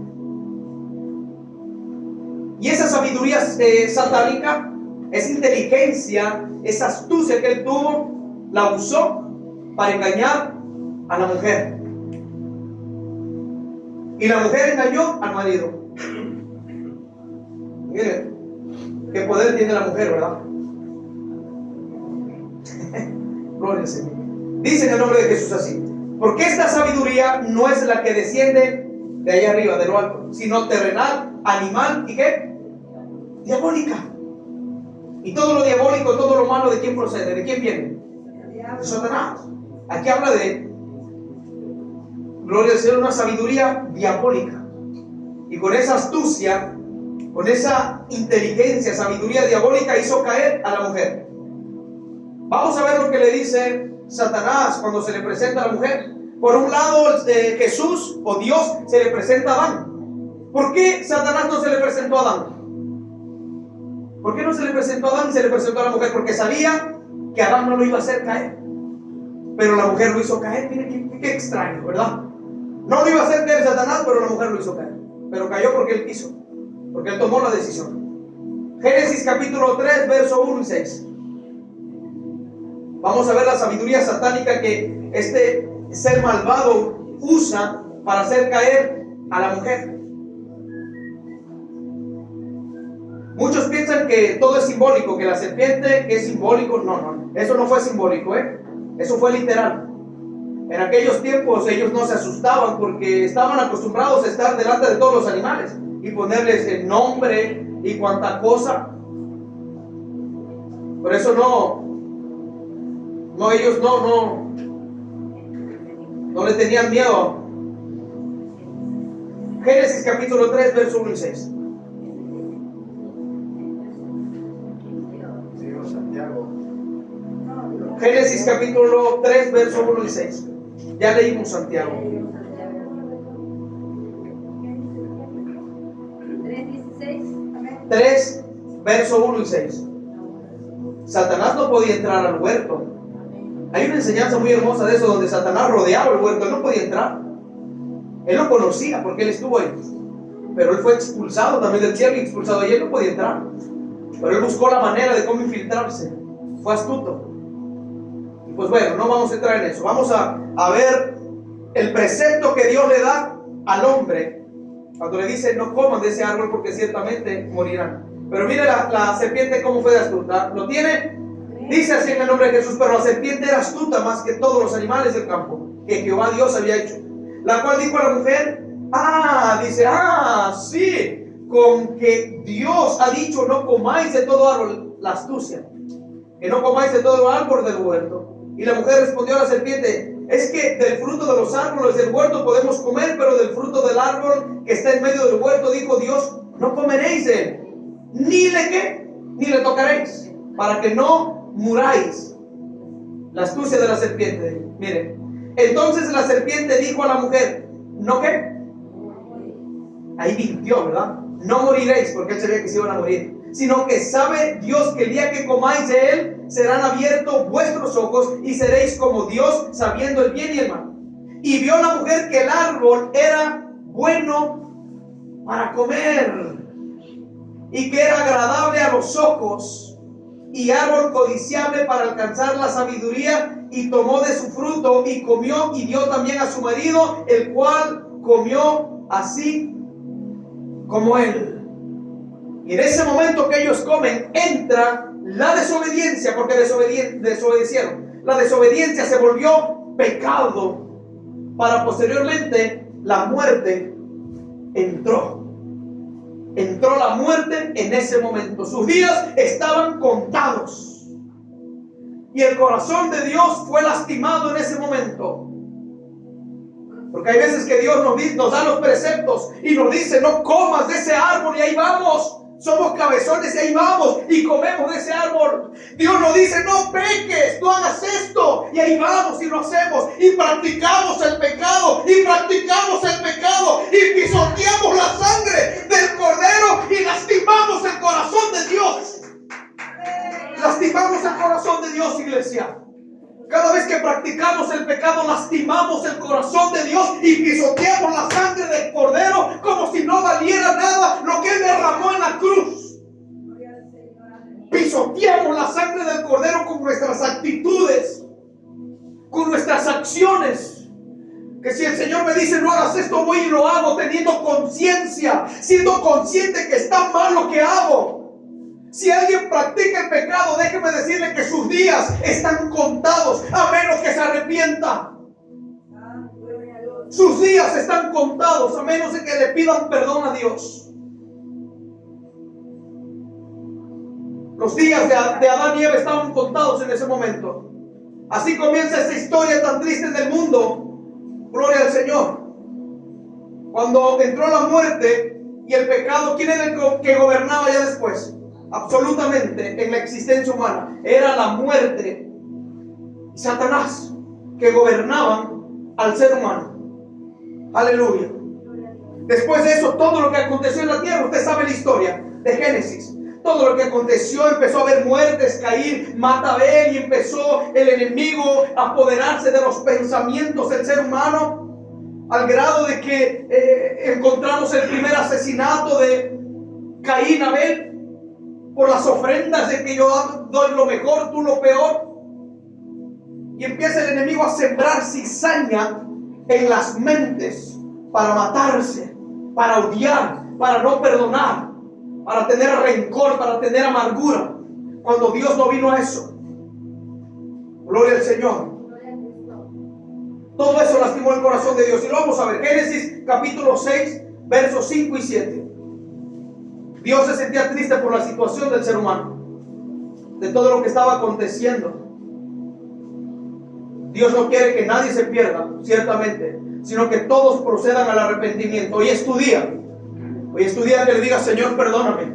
Y esa sabiduría satánica, esa inteligencia, esa astucia que él tuvo, la usó para engañar a la mujer. Y la mujer engañó al marido. Mire, qué poder tiene la mujer, ¿verdad? Gloria al Señor. Dice en el nombre de Jesús así: porque esta sabiduría no es la que desciende de allá arriba, de lo alto, sino terrenal, animal y ¿qué? Diabólica. Y todo lo diabólico, todo lo malo, ¿de quién procede? ¿De quién viene? De Satanás. Aquí habla de, gloria al Señor, una sabiduría diabólica. Y con esa astucia, con esa inteligencia, sabiduría diabólica, hizo caer a la mujer. Vamos a ver lo que le dice Satanás cuando se le presenta a la mujer. Por un lado, Jesús o Dios se le presenta a Adán. ¿Por qué Satanás no se le presentó a Adán? ¿Por qué no se le presentó a Adán y se le presentó a la mujer? Porque sabía que Adán no lo iba a hacer caer, pero la mujer lo hizo caer. Mire qué extraño, ¿verdad? No lo iba a hacer caer Satanás, pero la mujer lo hizo caer. Pero cayó porque él quiso, porque él tomó la decisión. Génesis capítulo 3, verso 1 y 6. Vamos a ver la sabiduría satánica que este ser malvado usa para hacer caer a la mujer. Muchos piensan que todo es simbólico, que la serpiente es simbólico. No, eso no fue simbólico, eso fue literal. En aquellos tiempos ellos no se asustaban porque estaban acostumbrados a estar delante de todos los animales y ponerles el nombre y cuanta cosa. Por eso ellos no le tenían miedo. Génesis capítulo 3, verso 1 y 6. Génesis capítulo 3, verso 1 y 6. Ya leímos Santiago. 3, verso 1 y 6. Satanás no podía entrar al huerto. Hay una enseñanza muy hermosa de eso, donde Satanás rodeaba el huerto. Él no podía entrar. Él lo conocía porque él estuvo ahí. Pero él fue expulsado también del cielo y expulsado, y él no podía entrar. Pero él buscó la manera de cómo infiltrarse. Fue astuto. Y pues bueno, no vamos a entrar en eso. Vamos a ver el precepto que Dios le da al hombre cuando le dice: no coman de ese árbol porque ciertamente morirán. Pero mire la serpiente cómo fue de astuta. ¿Lo tiene? Dice así en el nombre de Jesús: pero la serpiente era astuta más que todos los animales del campo que Jehová Dios había hecho, la cual dijo a la mujer: sí, con que Dios ha dicho no comáis de todo árbol. La astucia, que no comáis de todo árbol del huerto. Y la mujer respondió a la serpiente: es que del fruto de los árboles del huerto podemos comer, pero del fruto del árbol que está en medio del huerto, dijo Dios, no comeréis de él, ni le tocaréis, para que no muráis. La astucia de la serpiente. Miren, entonces la serpiente dijo a la mujer: ¿no qué? Ahí mintió, ¿verdad? No moriréis, porque él sabía que se iban a morir, sino que sabe Dios que el día que comáis de él serán abiertos vuestros ojos y seréis como Dios, sabiendo el bien y el mal. Y vio la mujer que el árbol era bueno para comer y que era agradable a los ojos y árbol codiciable para alcanzar la sabiduría, y tomó de su fruto y comió y dio también a su marido, el cual comió así como él. Y en ese momento que ellos comen, entra la desobediencia, porque desobedecieron. La desobediencia se volvió pecado, para posteriormente la muerte entró. Entró la muerte en ese momento. Sus días estaban contados. Y el corazón de Dios fue lastimado en ese momento. Porque hay veces que Dios nos da los preceptos y nos dice: no comas de ese árbol, y ahí vamos. Somos cabezones y ahí vamos y comemos de ese árbol. Dios nos dice: no peques, no hagas esto, y ahí vamos y lo hacemos y practicamos el pecado, y practicamos el pecado no valiera nada lo que Él derramó en la cruz. Pisoteamos la sangre del Cordero con nuestras actitudes, con nuestras acciones. Que si el Señor me dice no hagas esto, voy y lo hago teniendo conciencia, siendo consciente que está mal lo que hago. Si alguien practica el pecado, déjeme decirle que sus días están contados, a menos que se arrepienta. Sus días están contados, a menos de que le pidan perdón a Dios. Los días de Adán y Eva estaban contados en ese momento. Así comienza esta historia tan triste del mundo. Gloria al Señor. Cuando entró la muerte y el pecado, ¿quién era el que gobernaba ya después? Absolutamente en la existencia humana. Era la muerte y Satanás que gobernaban al ser humano. Aleluya. Después de eso, todo lo que aconteció en la tierra, usted sabe la historia de Génesis. Todo lo que aconteció, empezó a haber muertes, Caín mata a Abel y empezó el enemigo a apoderarse de los pensamientos del ser humano, al grado de que encontramos el primer asesinato de Caín a Abel por las ofrendas de que yo doy lo mejor, tú lo peor. Y empieza el enemigo a sembrar cizaña en las mentes para matarse, para odiar, para no perdonar, para tener rencor, para tener amargura, cuando Dios no vino a eso. Gloria al Señor. Todo eso lastimó el corazón de Dios. Y lo vamos a ver. Génesis capítulo 6, versos 5 y 7. Dios se sentía triste por la situación del ser humano, de todo lo que estaba aconteciendo. Dios no quiere que nadie se pierda, ciertamente, sino que todos procedan al arrepentimiento. Hoy es tu día. Hoy es tu día que le digas, Señor, perdóname.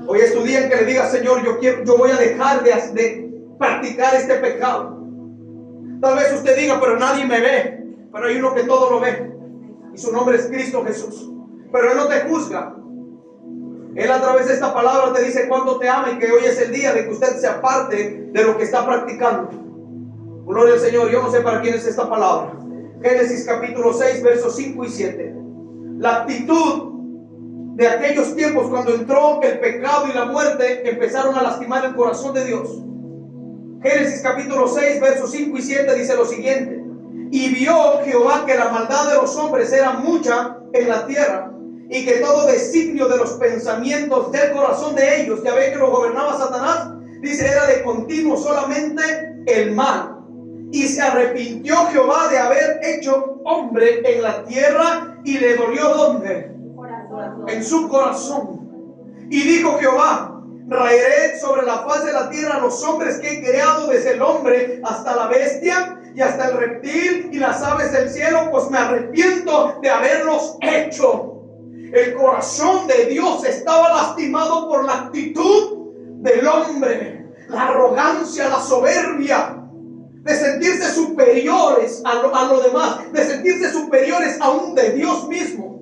Hoy es tu día en que le digas, Señor, yo voy a dejar de practicar este pecado. Tal vez usted diga, pero nadie me ve. Pero hay uno que todo lo ve. Y su nombre es Cristo Jesús. Pero Él no te juzga. Él a través de esta palabra te dice cuánto te ama y que hoy es el día de que usted se aparte de lo que está practicando. Gloria al Señor. Yo no sé para quién es esta palabra. Génesis capítulo 6, versos 5 y 7. La actitud de aquellos tiempos, cuando entró el pecado y la muerte, empezaron a lastimar el corazón de Dios. Génesis capítulo 6, versos 5 y 7 dice lo siguiente: y vio Jehová que la maldad de los hombres era mucha en la tierra, y que todo designio de los pensamientos del corazón de ellos, ya ve que lo gobernaba Satanás, dice, era de continuo solamente el mal. Y se arrepintió Jehová de haber hecho hombre en la tierra, y le dolió ¿dónde? En su corazón. Y dijo Jehová: raeré sobre la faz de la tierra a los hombres que he creado, desde el hombre hasta la bestia y hasta el reptil y las aves del cielo, pues me arrepiento de haberlos hecho. El corazón de Dios estaba lastimado por la actitud del hombre, la arrogancia, la soberbia, de sentirse superiores a lo demás, de sentirse superiores aún de Dios mismo.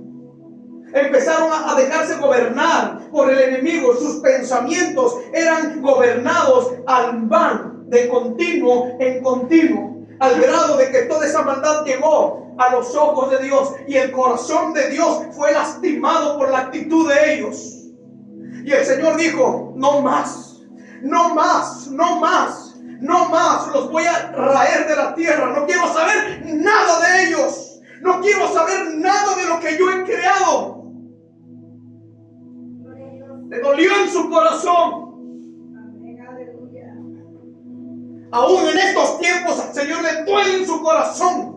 Empezaron a dejarse gobernar por el enemigo. Sus pensamientos eran gobernados al mal, de continuo en continuo, al grado de que toda esa maldad llegó a los ojos de Dios, y el corazón de Dios fue lastimado por la actitud de ellos. Y el Señor dijo: no más, no más, no más, no más, los voy a raer de la tierra. No quiero saber nada de ellos, no quiero saber nada de lo que yo he creado. Le dolió en su corazón. Aún en estos tiempos al Señor le duele en su corazón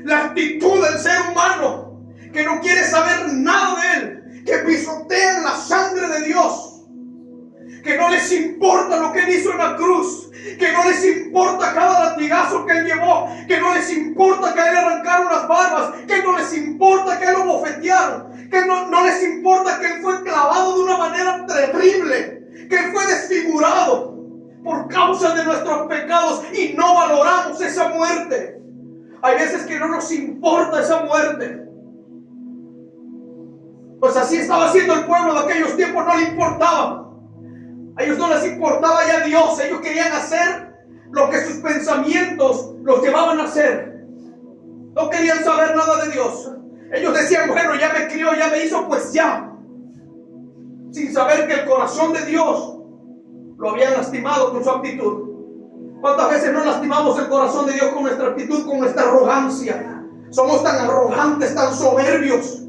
la actitud del ser humano, que no quiere saber nada de Él, que pisotean la sangre de Dios, que no les importa lo que Él hizo en la cruz, que no les importa cada latigazo que Él llevó, que no les importa que a Él le arrancaron las barbas, que no les importa que a Él lo bofetearon, que no les importa que Él fue clavado de una manera terrible, que Él fue desfigurado por causa de nuestros pecados, y no valoramos esa muerte. Hay veces que no nos importa esa muerte. Pues así estaba haciendo el pueblo de aquellos tiempos, no le importaba. A ellos no les importaba ya Dios, ellos querían hacer lo que sus pensamientos los llevaban a hacer. No querían saber nada de Dios. Ellos decían, bueno, ya me crió, ya me hizo, pues ya. Sin saber que el corazón de Dios lo habían lastimado con su actitud. ¿Cuántas veces no lastimamos el corazón de Dios con nuestra actitud, con nuestra arrogancia? Somos tan arrogantes, tan soberbios,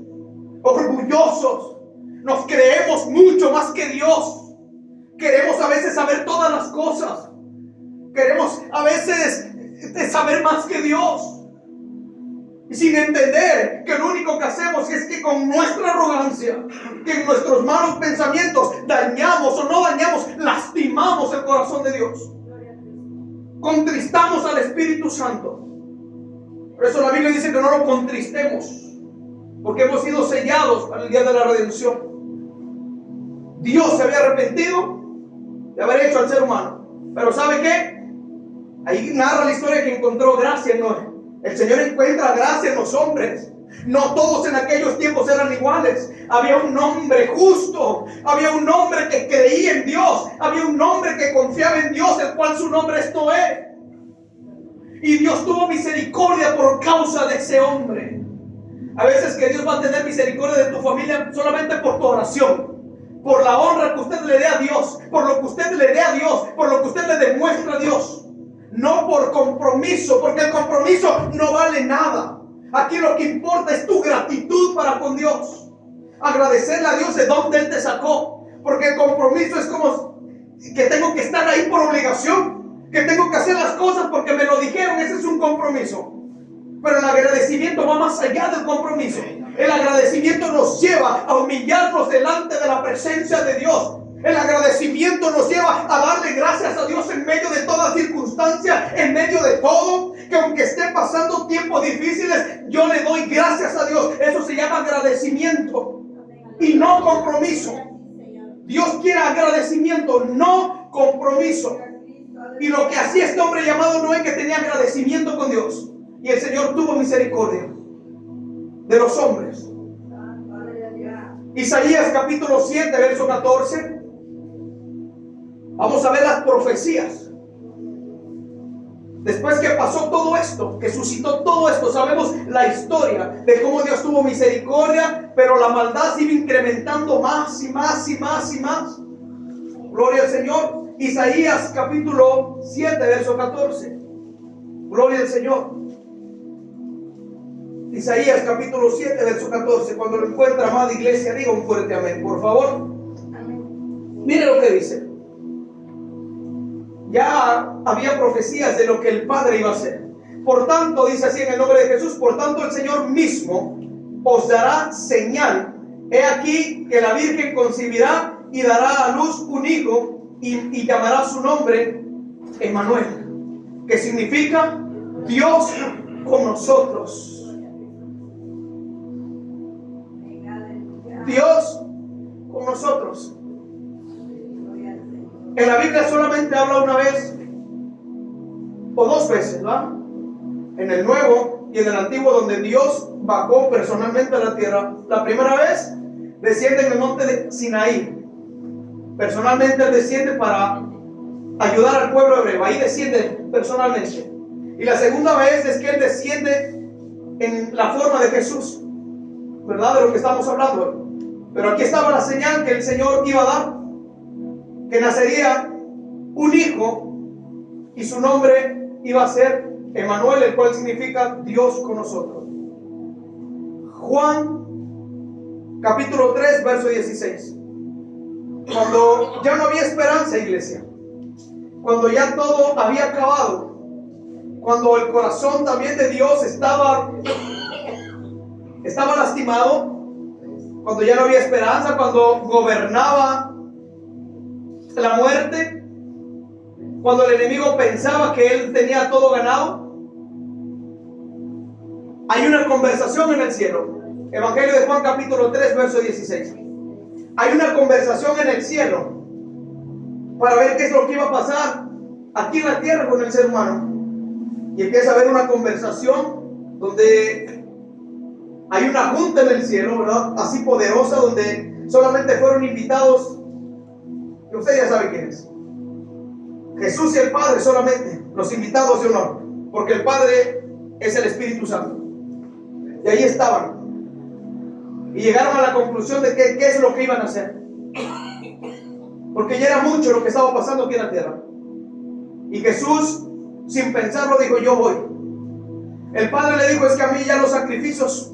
orgullosos. Nos creemos mucho más que Dios. Queremos a veces saber todas las cosas. Queremos a veces saber más que Dios. Y sin entender que lo único que hacemos es que con nuestra arrogancia, que en nuestros malos pensamientos dañamos o no dañamos, lastimamos el corazón de Dios. Contristamos al Espíritu Santo. Por eso la Biblia dice que no lo contristemos, porque hemos sido sellados para el día de la redención. Dios se había arrepentido de haber hecho al ser humano. Pero ¿sabe qué? Ahí narra la historia que encontró gracia en Noé. El Señor encuentra gracia en los hombres. No todos en aquellos tiempos eran iguales. Había un hombre justo, había un hombre que creía en Dios, había un hombre que confiaba en Dios, el cual su nombre es Noé. Y Dios tuvo misericordia por causa de ese hombre. A veces que Dios va a tener misericordia de tu familia solamente por tu oración, por la honra que usted le dé a Dios, por lo que usted le dé a Dios, por lo que usted le demuestra a Dios. No por compromiso, porque el compromiso no vale nada. Aquí lo que importa es tu gratitud para con Dios. Agradecerle a Dios de donde Él te sacó. Porque el compromiso es como que tengo que estar ahí por obligación, que tengo que hacer las cosas porque me lo dijeron. Ese es un compromiso. Pero el agradecimiento va más allá del compromiso. El agradecimiento nos lleva a humillarnos delante de la presencia de Dios. El agradecimiento nos lleva a darle gracias a Dios en medio de toda circunstancia, en medio de todo, que aunque esté pasando tiempos difíciles, yo le doy gracias a Dios. Eso se llama agradecimiento y no compromiso. Dios quiere agradecimiento, no compromiso. Y lo que hacía este hombre llamado Noé, que tenía agradecimiento con Dios, y el Señor tuvo misericordia de los hombres. Isaías capítulo 7, verso 14. Vamos a ver las profecías. Después que pasó todo esto, que suscitó todo esto, sabemos la historia de cómo Dios tuvo misericordia, pero la maldad se iba incrementando más y más y más y más. Gloria al Señor. Isaías capítulo 7, verso 14. Gloria al Señor. Isaías capítulo 7, verso 14. Cuando lo encuentra, amada iglesia, diga un fuerte amén, por favor. Amén. Mire lo que dice. Ya había profecías de lo que el Padre iba a hacer. Por tanto, dice así en el nombre de Jesús, por tanto el Señor mismo os dará señal. He aquí que la Virgen concebirá y dará a luz un hijo y llamará su nombre Emmanuel, que significa Dios con nosotros. Dios con nosotros. En la Biblia solamente habla una vez o dos veces, ¿va? En el Nuevo y en el Antiguo, donde Dios bajó personalmente a la tierra. La primera vez desciende en el monte de Sinaí. Personalmente Él desciende para ayudar al pueblo hebreo. Ahí desciende personalmente. Y la segunda vez es que Él desciende en la forma de Jesús, ¿verdad? De lo que estamos hablando. Pero aquí estaba la señal que el Señor iba a dar, que nacería un hijo y su nombre iba a ser Emmanuel, el cual significa Dios con nosotros. Juan capítulo 3, verso 16. Cuando ya no había esperanza, iglesia, cuando ya todo había acabado, cuando el corazón también de Dios estaba lastimado, cuando ya no había esperanza, cuando gobernaba la muerte, cuando el enemigo pensaba que él tenía todo ganado, hay una conversación en el cielo. Evangelio de Juan capítulo 3, verso 16. Hay una conversación en el cielo para ver qué es lo que iba a pasar aquí en la tierra con el ser humano. Y empieza a haber una conversación donde hay una junta en el cielo, ¿verdad? Así poderosa, donde solamente fueron invitados, y usted ya sabe quién es. Jesús y el Padre solamente, los invitados de honor, porque el Padre es el Espíritu Santo. Y ahí estaban Y llegaron a la conclusión de qué es lo que iban a hacer. Porque ya era mucho lo que estaba pasando aquí en la tierra. Y Jesús, sin pensarlo, dijo: yo voy. El Padre le dijo: es que a mí ya los sacrificios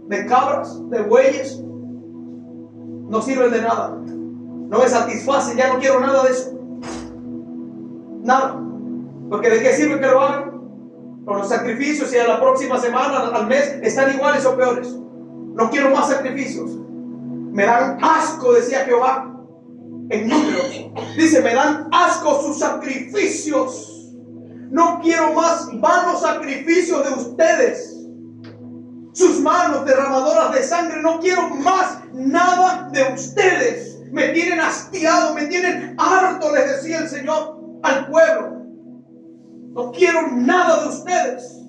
de cabras, de bueyes, no sirven de nada. No me satisfacen, ya no quiero nada de eso. Nada. Porque ¿de qué sirve que lo hagan? Con los sacrificios, y a la próxima semana, al mes, están iguales o peores. No quiero más sacrificios. Me dan asco, decía Jehová en Números. Dice: me dan asco sus sacrificios. No quiero más vanos sacrificios de ustedes. Sus manos derramadoras de sangre. No quiero más nada de ustedes. Me tienen hastiado, me tienen harto, les decía el Señor al pueblo. No quiero nada de ustedes.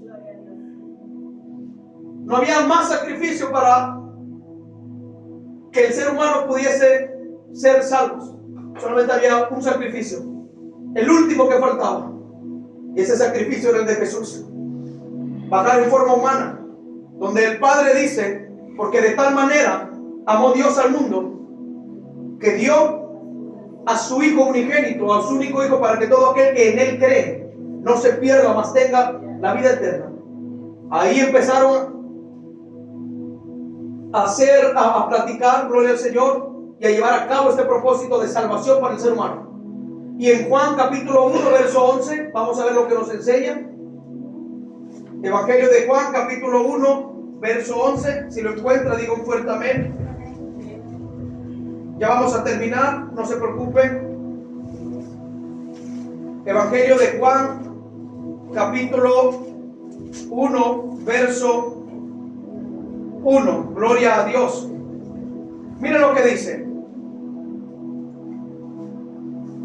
No había más sacrificio para que el ser humano pudiese ser salvos. Solamente había un sacrificio, el último que faltaba, y ese sacrificio era el de Jesús. Bajar en forma humana, donde el Padre dice: porque de tal manera amó Dios al mundo, que dio a su Hijo unigénito, a su único Hijo, para que todo aquel que en Él cree no se pierda, mas tenga la vida eterna. Ahí empezaron a platicar, gloria al Señor, y a llevar a cabo este propósito de salvación para el ser humano. Y en Juan capítulo 1, verso 11, vamos a ver lo que nos enseña. Evangelio de Juan capítulo 1, verso 11. Si lo encuentra, diga un fuerte amén. Ya vamos a terminar, no se preocupe. Evangelio de Juan capítulo 1, verso 1. Gloria a Dios. Mire lo que dice.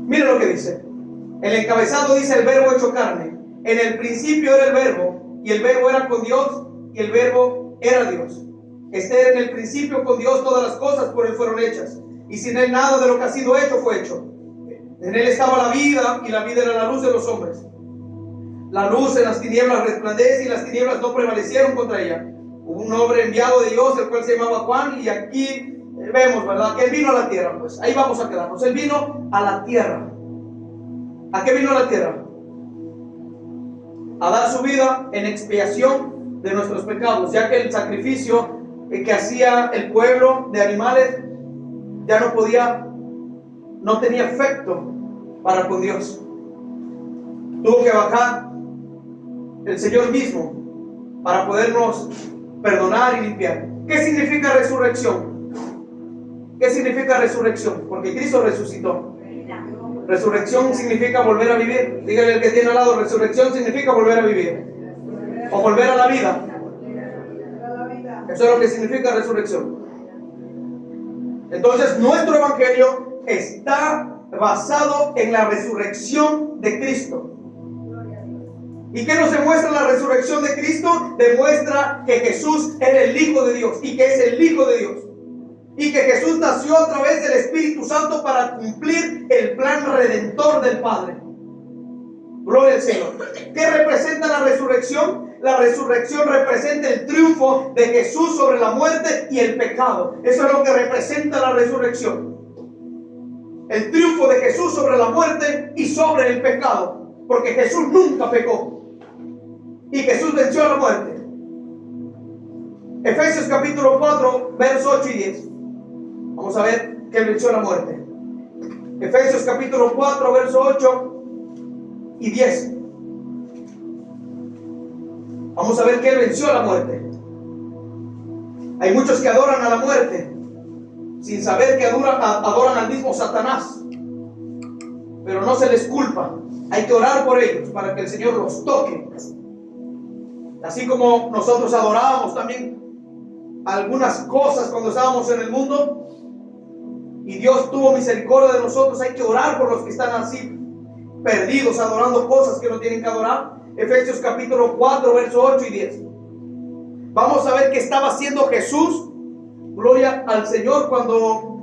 Mire lo que dice. El encabezado dice: el verbo hecho carne. En el principio era el verbo, y el verbo era con Dios, y el verbo era Dios. Este era en el principio con Dios. Todas las cosas por Él fueron hechas, y sin Él nada de lo que ha sido hecho fue hecho. En Él estaba la vida, y la vida era la luz de los hombres. La luz en las tinieblas resplandece, y las tinieblas no prevalecieron contra ella. Hubo un hombre enviado de Dios, el cual se llamaba Juan, y aquí vemos, ¿verdad?, que Él vino a la tierra. Pues ahí vamos a quedarnos. Él vino a la tierra. ¿A qué vino a la tierra? A dar su vida en expiación de nuestros pecados, ya que el sacrificio que hacía el pueblo de animales ya no tenía efecto para con Dios. Tuvo que bajar el Señor mismo para podernos perdonar y limpiar. ¿Qué significa resurrección? ¿Qué significa resurrección? Porque Cristo resucitó. Resurrección significa volver a vivir. Dígale al que tiene al lado: resurrección significa volver a vivir o volver a la vida. Eso es lo que significa resurrección. Entonces, nuestro evangelio está basado en la resurrección de Cristo. ¿Y qué nos demuestra la resurrección de Cristo? Demuestra que Jesús era el Hijo de Dios, y que es el Hijo de Dios, y que Jesús nació a través del Espíritu Santo para cumplir el plan redentor del Padre. Gloria al Señor. ¿Qué representa la resurrección? La resurrección representa el triunfo de Jesús sobre la muerte y el pecado. Eso es lo que representa la resurrección. El triunfo de Jesús sobre la muerte y sobre el pecado. Porque Jesús nunca pecó. Y Jesús venció a la muerte. Efesios capítulo 4, versos 8 y 10. Vamos a ver que Él venció a la muerte. Efesios capítulo 4, verso 8 y 10. Vamos a ver que Él venció a la muerte. Hay muchos que adoran a la muerte sin saber que adoran al mismo Satanás. Pero no se les culpa. Hay que orar por ellos para que el Señor los toque. Así como nosotros adorábamos también algunas cosas cuando estábamos en el mundo, y Dios tuvo misericordia de nosotros, hay que orar por los que están así perdidos, adorando cosas que no tienen que adorar. Efesios capítulo 4, versos 8 y 10. Vamos a ver qué estaba haciendo Jesús, gloria al Señor, cuando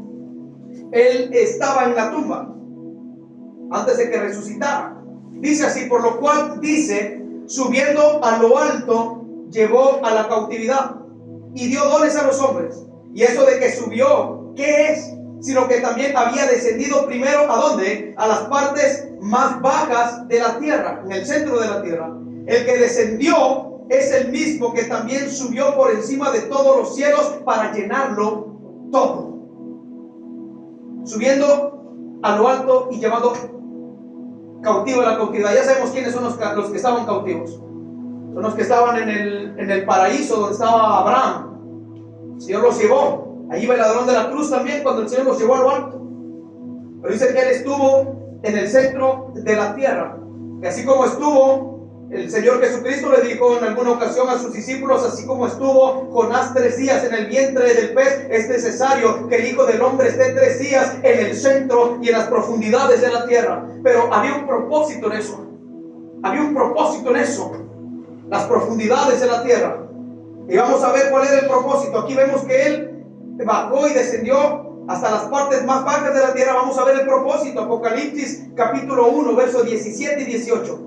Él estaba en la tumba, antes de que resucitara. Dice así: por lo cual dice, subiendo a lo alto, llevó a la cautividad y dio dones a los hombres. Y eso de que subió, ¿qué es? Sino que también había descendido primero, ¿a dónde? A las partes más bajas de la tierra, en el centro de la tierra. El que descendió es el mismo que también subió por encima de todos los cielos para llenarlo todo. Subiendo a lo alto y llevando cautivo a la cautividad. Ya sabemos quiénes son los que estaban cautivos. Son los que estaban en el paraíso donde estaba Abraham. El Señor los llevó. Ahí va el ladrón de la cruz también cuando el Señor los llevó a lo alto. Pero dice que Él estuvo en el centro de la tierra. Y así como estuvo, el Señor Jesucristo le dijo en alguna ocasión a sus discípulos, así como estuvo Jonás 3 días en el vientre del pez, es necesario que el Hijo del Hombre esté 3 días en el centro y en las profundidades de la tierra. Pero había un propósito en eso. Había un propósito en eso. Las profundidades de la tierra. Y vamos a ver cuál era el propósito. Aquí vemos que Él bajó y descendió hasta las partes más bajas de la tierra. Vamos a ver el propósito. Apocalipsis capítulo 1, versos 17 y 18.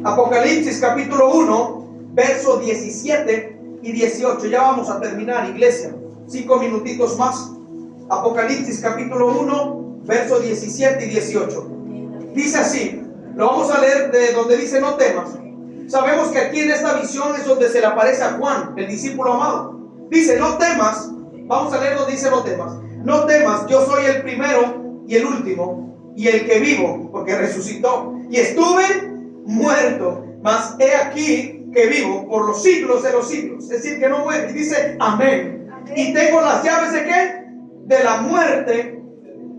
Apocalipsis capítulo 1, versos 17 y 18. Ya vamos a terminar, iglesia. 5 minutitos más. Apocalipsis capítulo 1, versos 17 y 18. Dice así. Lo vamos a leer de donde dice no temas. Sabemos que aquí en esta visión es donde se le aparece a Juan, el discípulo amado. Dice, no temas. Vamos a leer donde dice no temas. No temas, yo soy el primero y el último y el que vivo, porque resucitó. Y estuve muerto, mas he aquí que vivo por los siglos de los siglos. Es decir, que no muere. Y dice, amén. Y tengo las llaves de ¿qué? De la muerte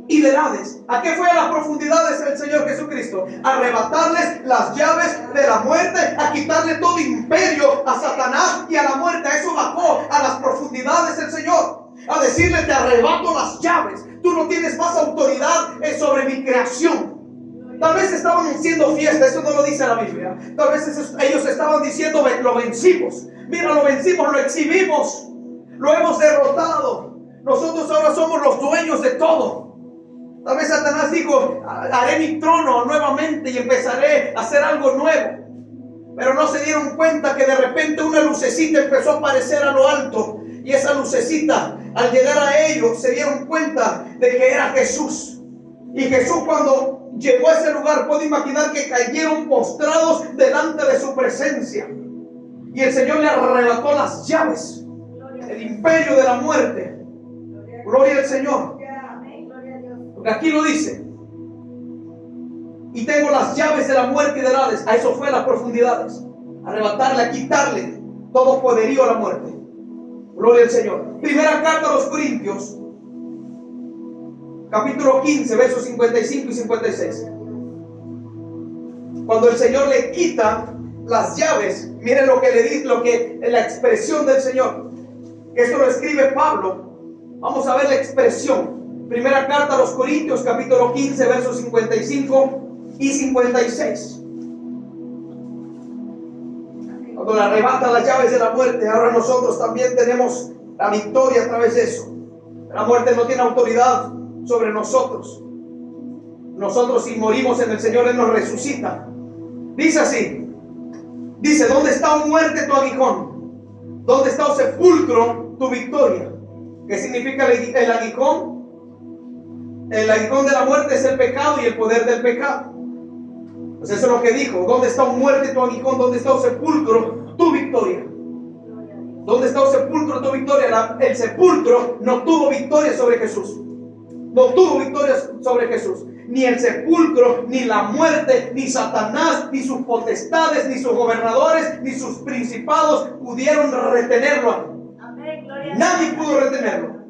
y del Hades. ¿A qué fue a las profundidades el Señor Jesucristo? A arrebatarles las llaves de la muerte, a quitarle todo imperio a Satanás y a la muerte. A eso bajó a las profundidades el Señor, a decirle, te arrebato las llaves. Tú no tienes más autoridad sobre mi creación. Tal vez estaban haciendo fiesta, eso no lo dice la Biblia. Tal vez ellos estaban diciendo, lo vencimos. Mira, lo vencimos, lo exhibimos, lo hemos derrotado. Nosotros ahora somos los dueños de todo. Tal vez Satanás dijo, haré mi trono nuevamente y empezaré a hacer algo nuevo. Pero no se dieron cuenta que de repente una lucecita empezó a aparecer a lo alto. Y esa lucecita, al llegar a ellos, se dieron cuenta de que era Jesús. Y Jesús, cuando llegó a ese lugar, puedo imaginar que cayeron postrados delante de su presencia. Y el Señor le arrebató las llaves, el imperio de la muerte. Gloria al Señor. Aquí lo dice. Y tengo las llaves de la muerte y del Hades. A eso fue a las profundidades. Arrebatarle, a quitarle todo poderío a la muerte. Gloria al Señor. Primera carta a los Corintios, capítulo 15, versos 55 y 56. Cuando el Señor le quita las llaves, miren lo que le dice, la expresión del Señor. Esto lo escribe Pablo. Vamos a ver la expresión. Primera carta a los Corintios, capítulo 15, versos 55 y 56. Cuando le arrebata las llaves de la muerte, ahora nosotros también tenemos la victoria a través de eso. La muerte no tiene autoridad sobre nosotros. Nosotros, si morimos en el Señor, Él nos resucita. Dice así. Dice, ¿dónde está, oh muerte, tu aguijón? ¿Dónde está, oh sepulcro, tu victoria? ¿Qué significa el aguijón? El aguijón de la muerte es el pecado y el poder del pecado. Pues eso es lo que dijo. ¿Dónde está, oh muerte, tu aguijón? ¿Dónde está, oh sepulcro, tu victoria? ¿Dónde está, oh sepulcro, tu victoria? El sepulcro no tuvo victoria sobre Jesús. No tuvo victoria sobre Jesús. Ni el sepulcro, ni la muerte, ni Satanás, ni sus potestades, ni sus gobernadores, ni sus principados pudieron retenerlo. Nadie pudo retenerlo.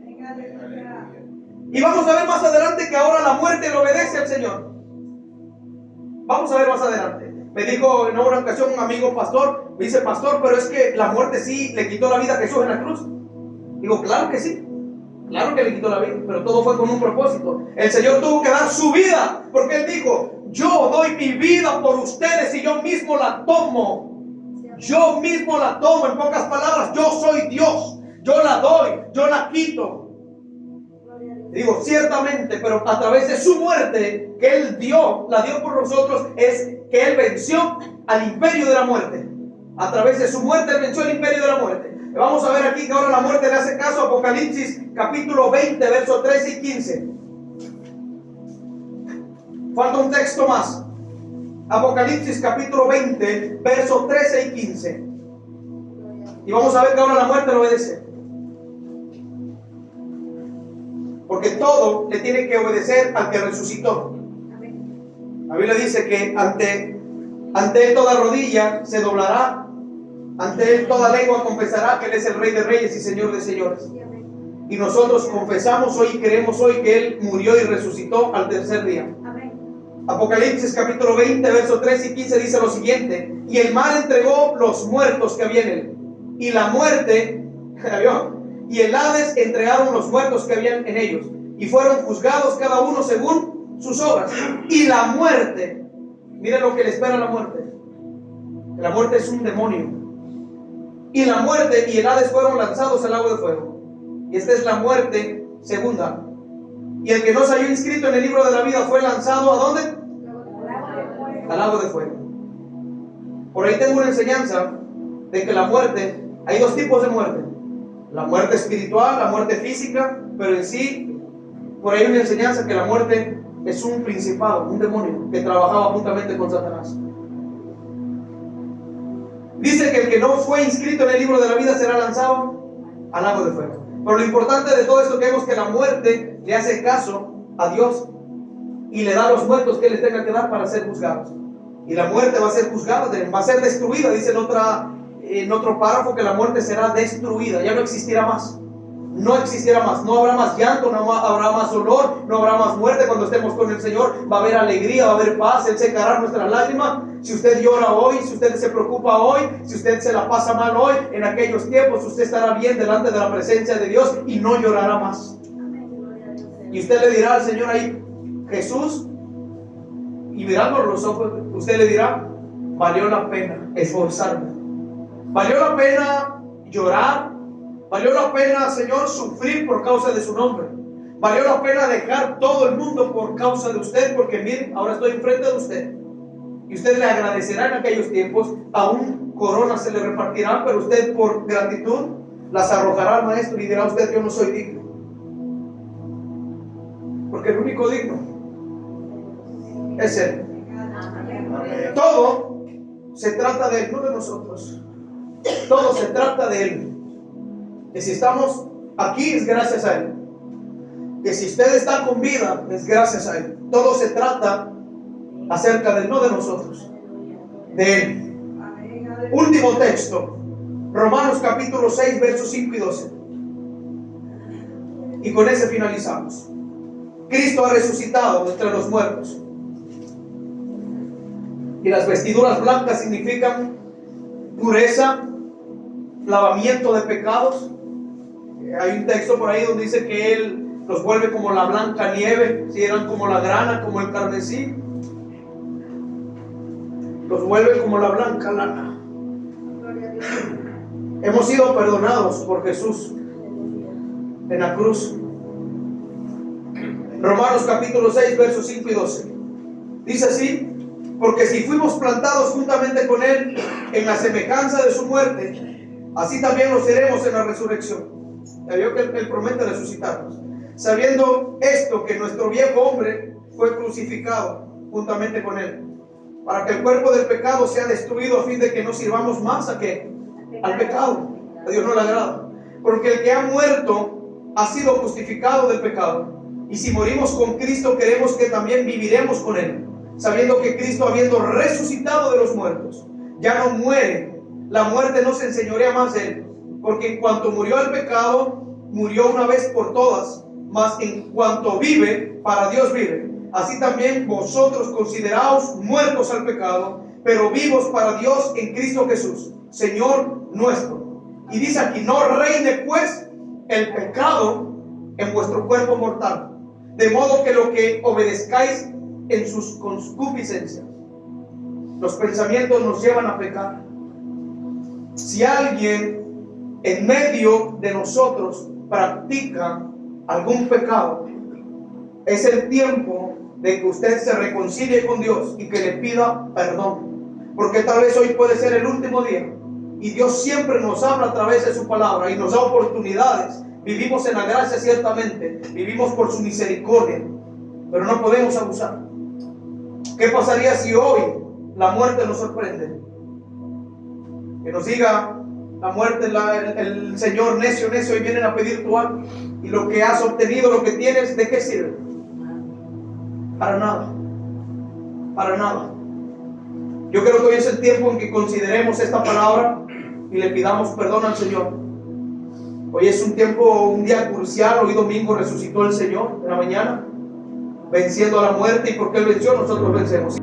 Y vamos a ver más adelante que ahora la muerte le obedece al Señor. Vamos a ver más adelante. Me dijo en una ocasión un amigo pastor, me dice, pastor, pero es que la muerte sí le quitó la vida a Jesús en la cruz. Digo, claro que sí. Claro que le quitó la vida, pero todo fue con un propósito. El Señor tuvo que dar su vida, porque Él dijo, yo doy mi vida por ustedes y yo mismo la tomo. Yo mismo la tomo. En pocas palabras, yo soy Dios. Yo la doy, yo la quito. Digo, ciertamente, pero a través de su muerte que Él dio, la dio por nosotros, es que Él venció al imperio de la muerte. A través de su muerte Él venció el imperio de la muerte. Vamos a ver aquí que ahora la muerte le hace caso a Apocalipsis capítulo 20, versos 13 y 15. Falta un texto más. Apocalipsis capítulo 20, versos 13 y 15. Y vamos a ver que ahora la muerte le obedece. Porque todo le tiene que obedecer al que resucitó. La Biblia dice que ante Él toda rodilla se doblará, ante Él toda lengua confesará que Él es el Rey de Reyes y Señor de Señores. Y nosotros confesamos hoy y creemos hoy que Él murió y resucitó al tercer día. Apocalipsis capítulo 20, versos 13 y 15 dice lo siguiente: y el mar entregó los muertos que había en él, y la muerte, y el Hades entregaron los muertos que habían en ellos, y fueron juzgados cada uno según sus obras. Y la muerte, mira lo que le espera a la muerte. La muerte es un demonio. Y la muerte y el Hades fueron lanzados al lago de fuego. Y esta es la muerte segunda. Y el que no se halló inscrito en el libro de la vida fue lanzado ¿a dónde? Al lago de fuego. Por ahí tengo una enseñanza de que la muerte, hay dos tipos de muerte: la muerte espiritual, la muerte física, pero en sí, por ahí hay una enseñanza que la muerte es un principado, un demonio que trabajaba juntamente con Satanás. Dice que el que no fue inscrito en el libro de la vida será lanzado al lago de fuego. Pero lo importante de todo esto que vemos que la muerte le hace caso a Dios y le da los muertos que Él les tenga que dar para ser juzgados. Y la muerte va a ser juzgada, va a ser destruida. Dice en otro párrafo que la muerte será destruida, ya no existirá más. No existirá más, no habrá más llanto, no habrá más dolor, no habrá más muerte. Cuando estemos con el Señor va a haber alegría, va a haber paz. Él secará nuestras lágrimas. Si usted llora hoy, si usted se preocupa hoy, si usted se la pasa mal hoy, en aquellos tiempos usted estará bien delante de la presencia de Dios y no llorará más. Y usted le dirá al Señor ahí: Jesús, y mirando los ojos, usted le dirá: valió la pena esforzarme, valió la pena llorar, valió la pena, Señor, sufrir por causa de su nombre, valió la pena dejar todo el mundo por causa de usted, porque mire, ahora estoy enfrente de usted. Y usted le agradecerá en aquellos tiempos, aún coronas se le repartirán, pero usted por gratitud las arrojará al Maestro y dirá usted: yo no soy digno. Porque el único digno es Él. Todo se trata de Él, no de nosotros. Todo se trata de Él. Que si estamos aquí es gracias a Él. Que si usted está con vida es gracias a Él. Todo se trata acerca de Él, no de nosotros, de Él. Último texto, Romanos capítulo 6, versos 5 y 12. Y con ese finalizamos. Cristo ha resucitado entre los muertos. Y las vestiduras blancas significan pureza, lavamiento de pecados. Hay un texto por ahí donde dice que Él los vuelve como la blanca nieve, si eran como la grana, como el carmesí. Los vuelve como la blanca lana. Hemos sido perdonados por Jesús en la cruz. Romanos capítulo 6, versos 5 y 12. Dice así: porque si fuimos plantados juntamente con Él en la semejanza de su muerte, así también lo seremos en la resurrección. Ya vio que Él promete resucitarnos. Sabiendo esto, que nuestro viejo hombre fue crucificado juntamente con Él, para que el cuerpo del pecado sea destruido, a fin de que no sirvamos más ¿a qué? Al pecado. A Dios no le agrada. Porque el que ha muerto ha sido justificado del pecado. Y si morimos con Cristo, queremos que también viviremos con Él, sabiendo que Cristo, habiendo resucitado de los muertos, ya no muere. La muerte no se enseñorea más de Él, porque en cuanto murió al pecado, murió una vez por todas. Mas en cuanto vive, para Dios vive. Así también vosotros consideraos muertos al pecado, pero vivos para Dios en Cristo Jesús, Señor nuestro. Y dice aquí: no reine pues el pecado en vuestro cuerpo mortal, de modo que lo que obedezcáis en sus concupiscencias. Los pensamientos nos llevan a pecar. Si alguien en medio de nosotros practica algún pecado, es el tiempo de que usted se reconcilie con Dios y que le pida perdón, porque tal vez hoy puede ser el último día y Dios siempre nos habla a través de su palabra y nos da oportunidades. Vivimos en la gracia ciertamente, vivimos por su misericordia, pero no podemos abusar. ¿Qué pasaría si hoy la muerte nos sorprende? Que nos diga la muerte, el Señor, necio, necio, y vienen a pedir tu alma, y lo que has obtenido, lo que tienes, ¿de qué sirve? Para nada, para nada. Yo creo que hoy es el tiempo en que consideremos esta palabra y le pidamos perdón al Señor. Hoy es un tiempo, un día crucial. Hoy domingo resucitó el Señor en la mañana, venciendo a la muerte, y porque Él venció, nosotros vencemos.